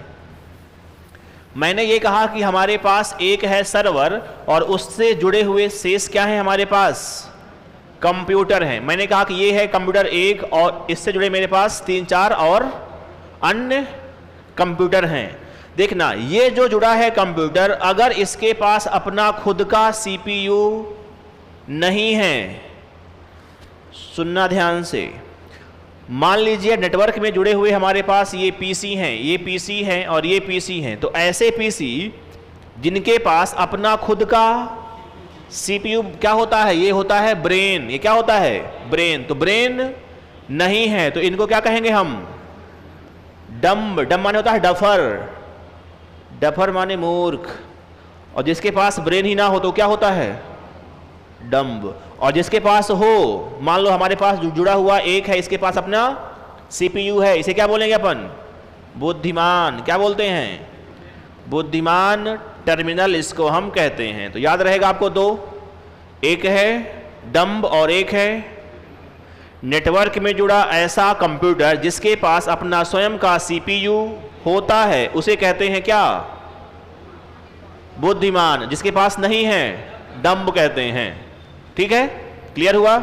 मैंने ये कहा कि हमारे पास एक है सर्वर और उससे जुड़े हुए शेष क्या है हमारे पास? कंप्यूटर है। मैंने कहा कि ये है कंप्यूटर एक, और इससे जुड़े मेरे पास 3-4 और अन्य कंप्यूटर हैं। देखना, ये जो जुड़ा है कंप्यूटर, अगर इसके पास अपना खुद का CPU नहीं है, सुनना ध्यान से, मान लीजिए नेटवर्क में जुड़े हुए हमारे पास ये PC हैं, ये PC हैं और ये PC हैं, तो ऐसे PC जिनके पास अपना खुद का CPU क्या होता है? ये होता है ब्रेन। ये क्या होता है? ब्रेन। तो ब्रेन नहीं है, तो इनको क्या कहेंगे हम? डम्ब। डम्ब माने होता है डफर, डफर माने मूर्ख। और जिसके पास ब्रेन ही ना हो तो क्या होता है? डम्ब। और जिसके पास हो, मान लो हमारे पास जुड़ा हुआ एक है, इसके पास अपना CPU है, इसे क्या बोलेंगे अपन? बुद्धिमान। क्या बोलते हैं? बुद्धिमान टर्मिनल इसको हम कहते हैं। तो याद रहेगा आपको दो, एक है डम्ब और एक है नेटवर्क में जुड़ा ऐसा कंप्यूटर जिसके पास अपना स्वयं का CPU होता है, उसे कहते हैं क्या? बुद्धिमान। जिसके पास नहीं है, डम्ब कहते हैं। ठीक है? क्लियर हुआ?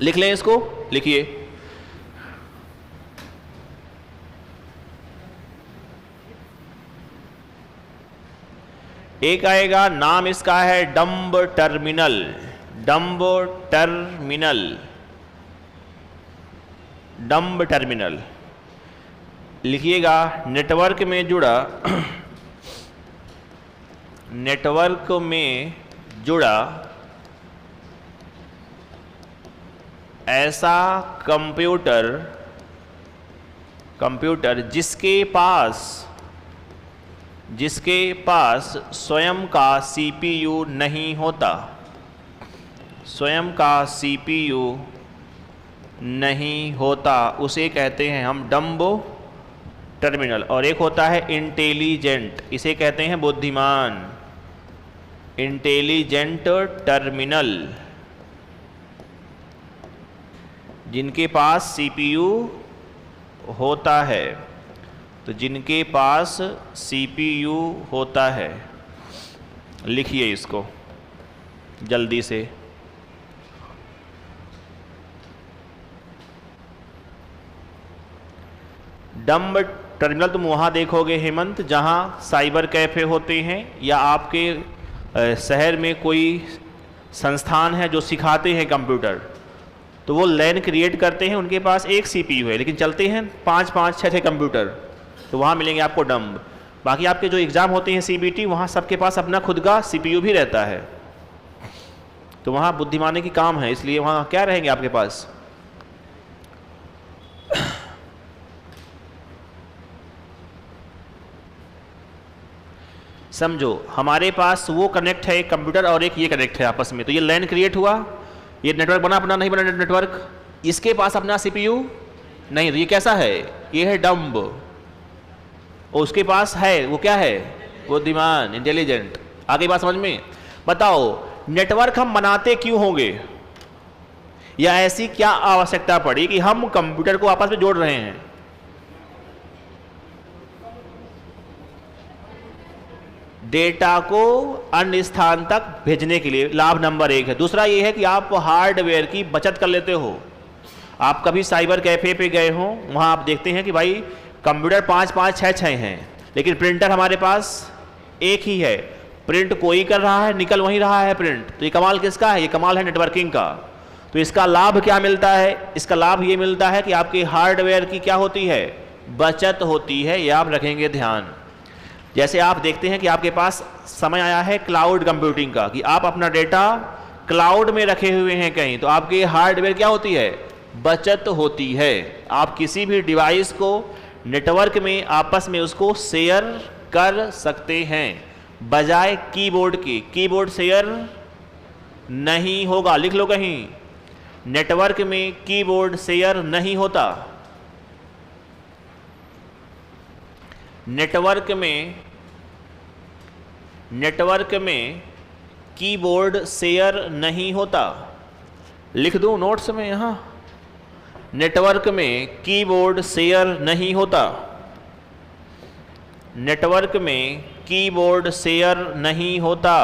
लिख लें इसको, लिखिए। एक आएगा, नाम इसका है dumb terminal. Dumb terminal, dumb terminal लिखिएगा। नेटवर्क में जुड़ा, नेटवर्क में जुड़ा ऐसा कंप्यूटर, कंप्यूटर जिसके पास स्वयं का CPU नहीं होता, स्वयं का CPU नहीं होता, उसे कहते हैं हम डम्ब टर्मिनल। और एक होता है इंटेलिजेंट, इसे कहते हैं बुद्धिमान। इंटेलिजेंट टर्मिनल, जिनके पास CPU होता है। तो जिनके पास CPU होता है, लिखिए इसको जल्दी से। डम्ब टर्मिनल तुम वहाँ देखोगे हेमंत, जहाँ साइबर कैफ़े होते हैं, या आपके शहर में कोई संस्थान है जो सिखाते हैं कंप्यूटर, तो वो लैन क्रिएट करते हैं, उनके पास एक CPU है लेकिन चलते हैं 5-5, 6-6 कंप्यूटर, तो वहाँ मिलेंगे आपको डम्ब। बाकी आपके जो एग्ज़ाम होते हैं CBT, वहाँ सबके पास अपना खुद का CPU भी रहता है, तो वहाँ बुद्धिमानी की काम है, इसलिए वहाँ क्या रहेंगे आपके पास। समझो हमारे पास वो कनेक्ट है एक कंप्यूटर और एक ये कनेक्ट है आपस में, तो ये लैन क्रिएट हुआ, ये नेटवर्क बना, अपना नहीं बना नेटवर्क, इसके पास अपना CPU नहीं, तो ये कैसा है, ये है डम्ब, और उसके पास है वो क्या है, बुद्धिमान, इंटेलिजेंट। आगे बात समझ में। बताओ नेटवर्क हम बनाते क्यों होंगे, या ऐसी क्या आवश्यकता पड़ी कि हम कंप्यूटर को आपस में जोड़ रहे हैं। डेटा को अन्य स्थान तक भेजने के लिए, लाभ नंबर 1 है। दूसरा ये है कि आप हार्डवेयर की बचत कर लेते हो। आप कभी साइबर कैफे पे गए हो, वहाँ आप देखते हैं कि भाई कंप्यूटर 5-5, 6-6 हैं, लेकिन प्रिंटर हमारे पास एक ही है, प्रिंट कोई कर रहा है, निकल वहीं रहा है प्रिंट। तो ये कमाल किसका है, ये कमाल है नेटवर्किंग का। तो इसका लाभ क्या मिलता है, इसका लाभ ये मिलता है कि आपके हार्डवेयर की क्या होती है, बचत होती है। ये आप रखेंगे ध्यान। जैसे आप देखते हैं कि आपके पास समय आया है क्लाउड कंप्यूटिंग का, कि आप अपना डेटा क्लाउड में रखे हुए हैं कहीं, तो आपके हार्डवेयर क्या होती है, बचत होती है। आप किसी भी डिवाइस को नेटवर्क में आपस में उसको शेयर कर सकते हैं, बजाय कीबोर्ड के। कीबोर्ड शेयर नहीं होगा, लिख लो कहीं, नेटवर्क में कीबोर्ड शेयर नहीं होता। नेटवर्क में कीबोर्ड शेयर नहीं होता। लिख दूं नोट्स में यहाँ, नेटवर्क में कीबोर्ड शेयर नहीं होता। नेटवर्क में कीबोर्ड शेयर नहीं होता।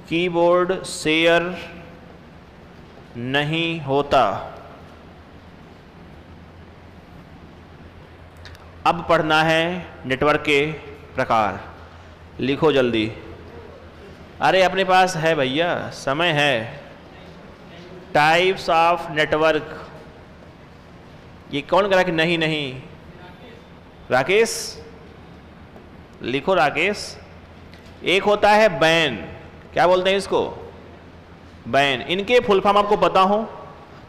कीबोर्ड शेयर नहीं होता। अब पढ़ना है नेटवर्क के प्रकार। लिखो जल्दी, अरे अपने पास है भैया, समय है। टाइप्स ऑफ नेटवर्क, ये कौन करा कि नहीं नहीं, राकेश लिखो राकेश। एक होता है बैन, क्या बोलते हैं इसको, बैन। इनके फुल फॉर्म आपको पता हो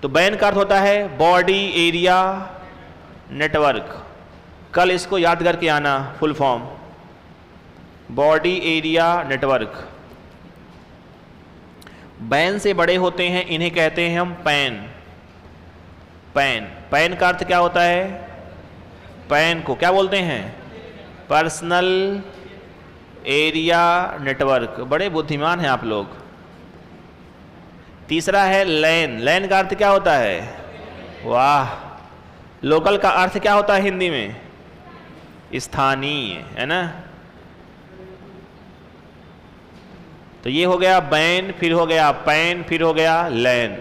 तो बैन का अर्थ होता है बॉडी एरिया नेटवर्क। कल इसको याद करके आना, full form body area network. Ban से बड़े होते हैं, इन्हें कहते हैं हम पैन। पैन का अर्थ क्या होता है, पैन को क्या बोलते हैं, पर्सनल एरिया नेटवर्क। बड़े बुद्धिमान हैं आप लोग। तीसरा है लैन। लैन का अर्थ क्या होता है, वाह। लोकल का अर्थ क्या होता है हिंदी में, स्थानीय, है ना। तो ये हो गया बैन, फिर हो गया पैन, फिर हो गया लैन।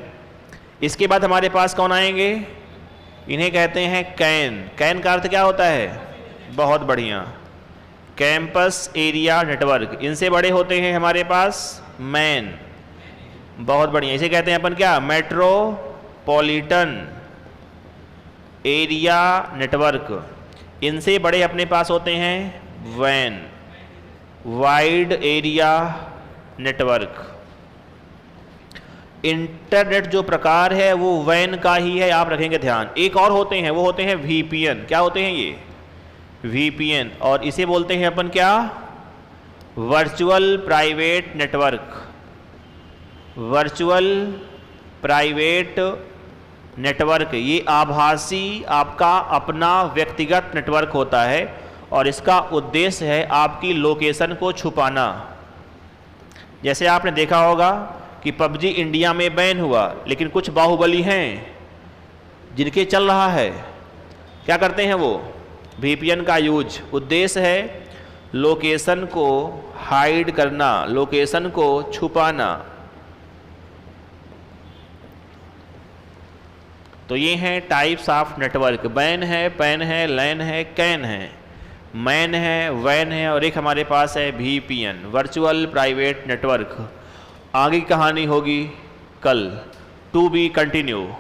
इसके बाद हमारे पास कौन आएंगे, इन्हें कहते हैं कैन। कैन का अर्थ क्या होता है, बहुत बढ़िया, कैंपस एरिया नेटवर्क। इनसे बड़े होते हैं हमारे पास मैन, बहुत बढ़िया। इसे कहते हैं अपन क्या, मेट्रोपॉलिटन एरिया नेटवर्क। इनसे बड़े अपने पास होते हैं वैन, वाइड एरिया नेटवर्क। इंटरनेट जो प्रकार है वो वैन का ही है, आप रखेंगे ध्यान। एक और होते हैं, वो होते हैं VPN। क्या होते हैं ये, VPN। और इसे बोलते हैं अपन क्या, virtual private network. Virtual private network, ये आभासी आपका अपना व्यक्तिगत नेटवर्क होता है, और इसका उद्देश्य है आपकी लोकेशन को छुपाना। जैसे आपने देखा होगा कि PUBG इंडिया में बैन हुआ, लेकिन कुछ बाहुबली हैं जिनके चल रहा है, क्या करते हैं वो, VPN का यूज। उद्देश्य है लोकेशन को हाइड करना, लोकेशन को छुपाना। तो ये हैं टाइप्स ऑफ नेटवर्क, बैन है, पैन है, लैन है, कैन है। मैन है, वैन है और एक हमारे पास है VPN, वर्चुअल प्राइवेट नेटवर्क। आगे की कहानी होगी कल, टू बी कंटिन्यू।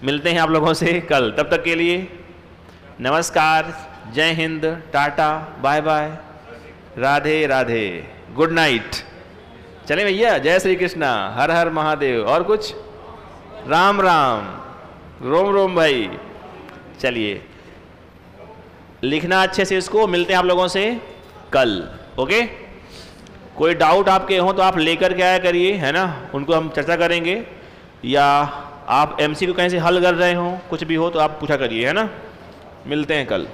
मिलते हैं आप लोगों से कल, तब तक के लिए नमस्कार, जय Hind, tata, bye bye, Radhe Radhe, good night. चलें भैया, जय श्री कृष्णा, हर हर महादेव। और कुछ? राम राम, रोम रोम भाई। चलिए लिखना अच्छे से इसको, मिलते हैं आप लोगों से कल। ओके, कोई डाउट आपके हो तो आप लेकर के आया करिए, है ना, उनको हम चर्चा करेंगे, या आप MCQ कहीं से हल कर रहे हो, कुछ भी हो तो आप पूछा करिए, है ना। मिलते हैं कल।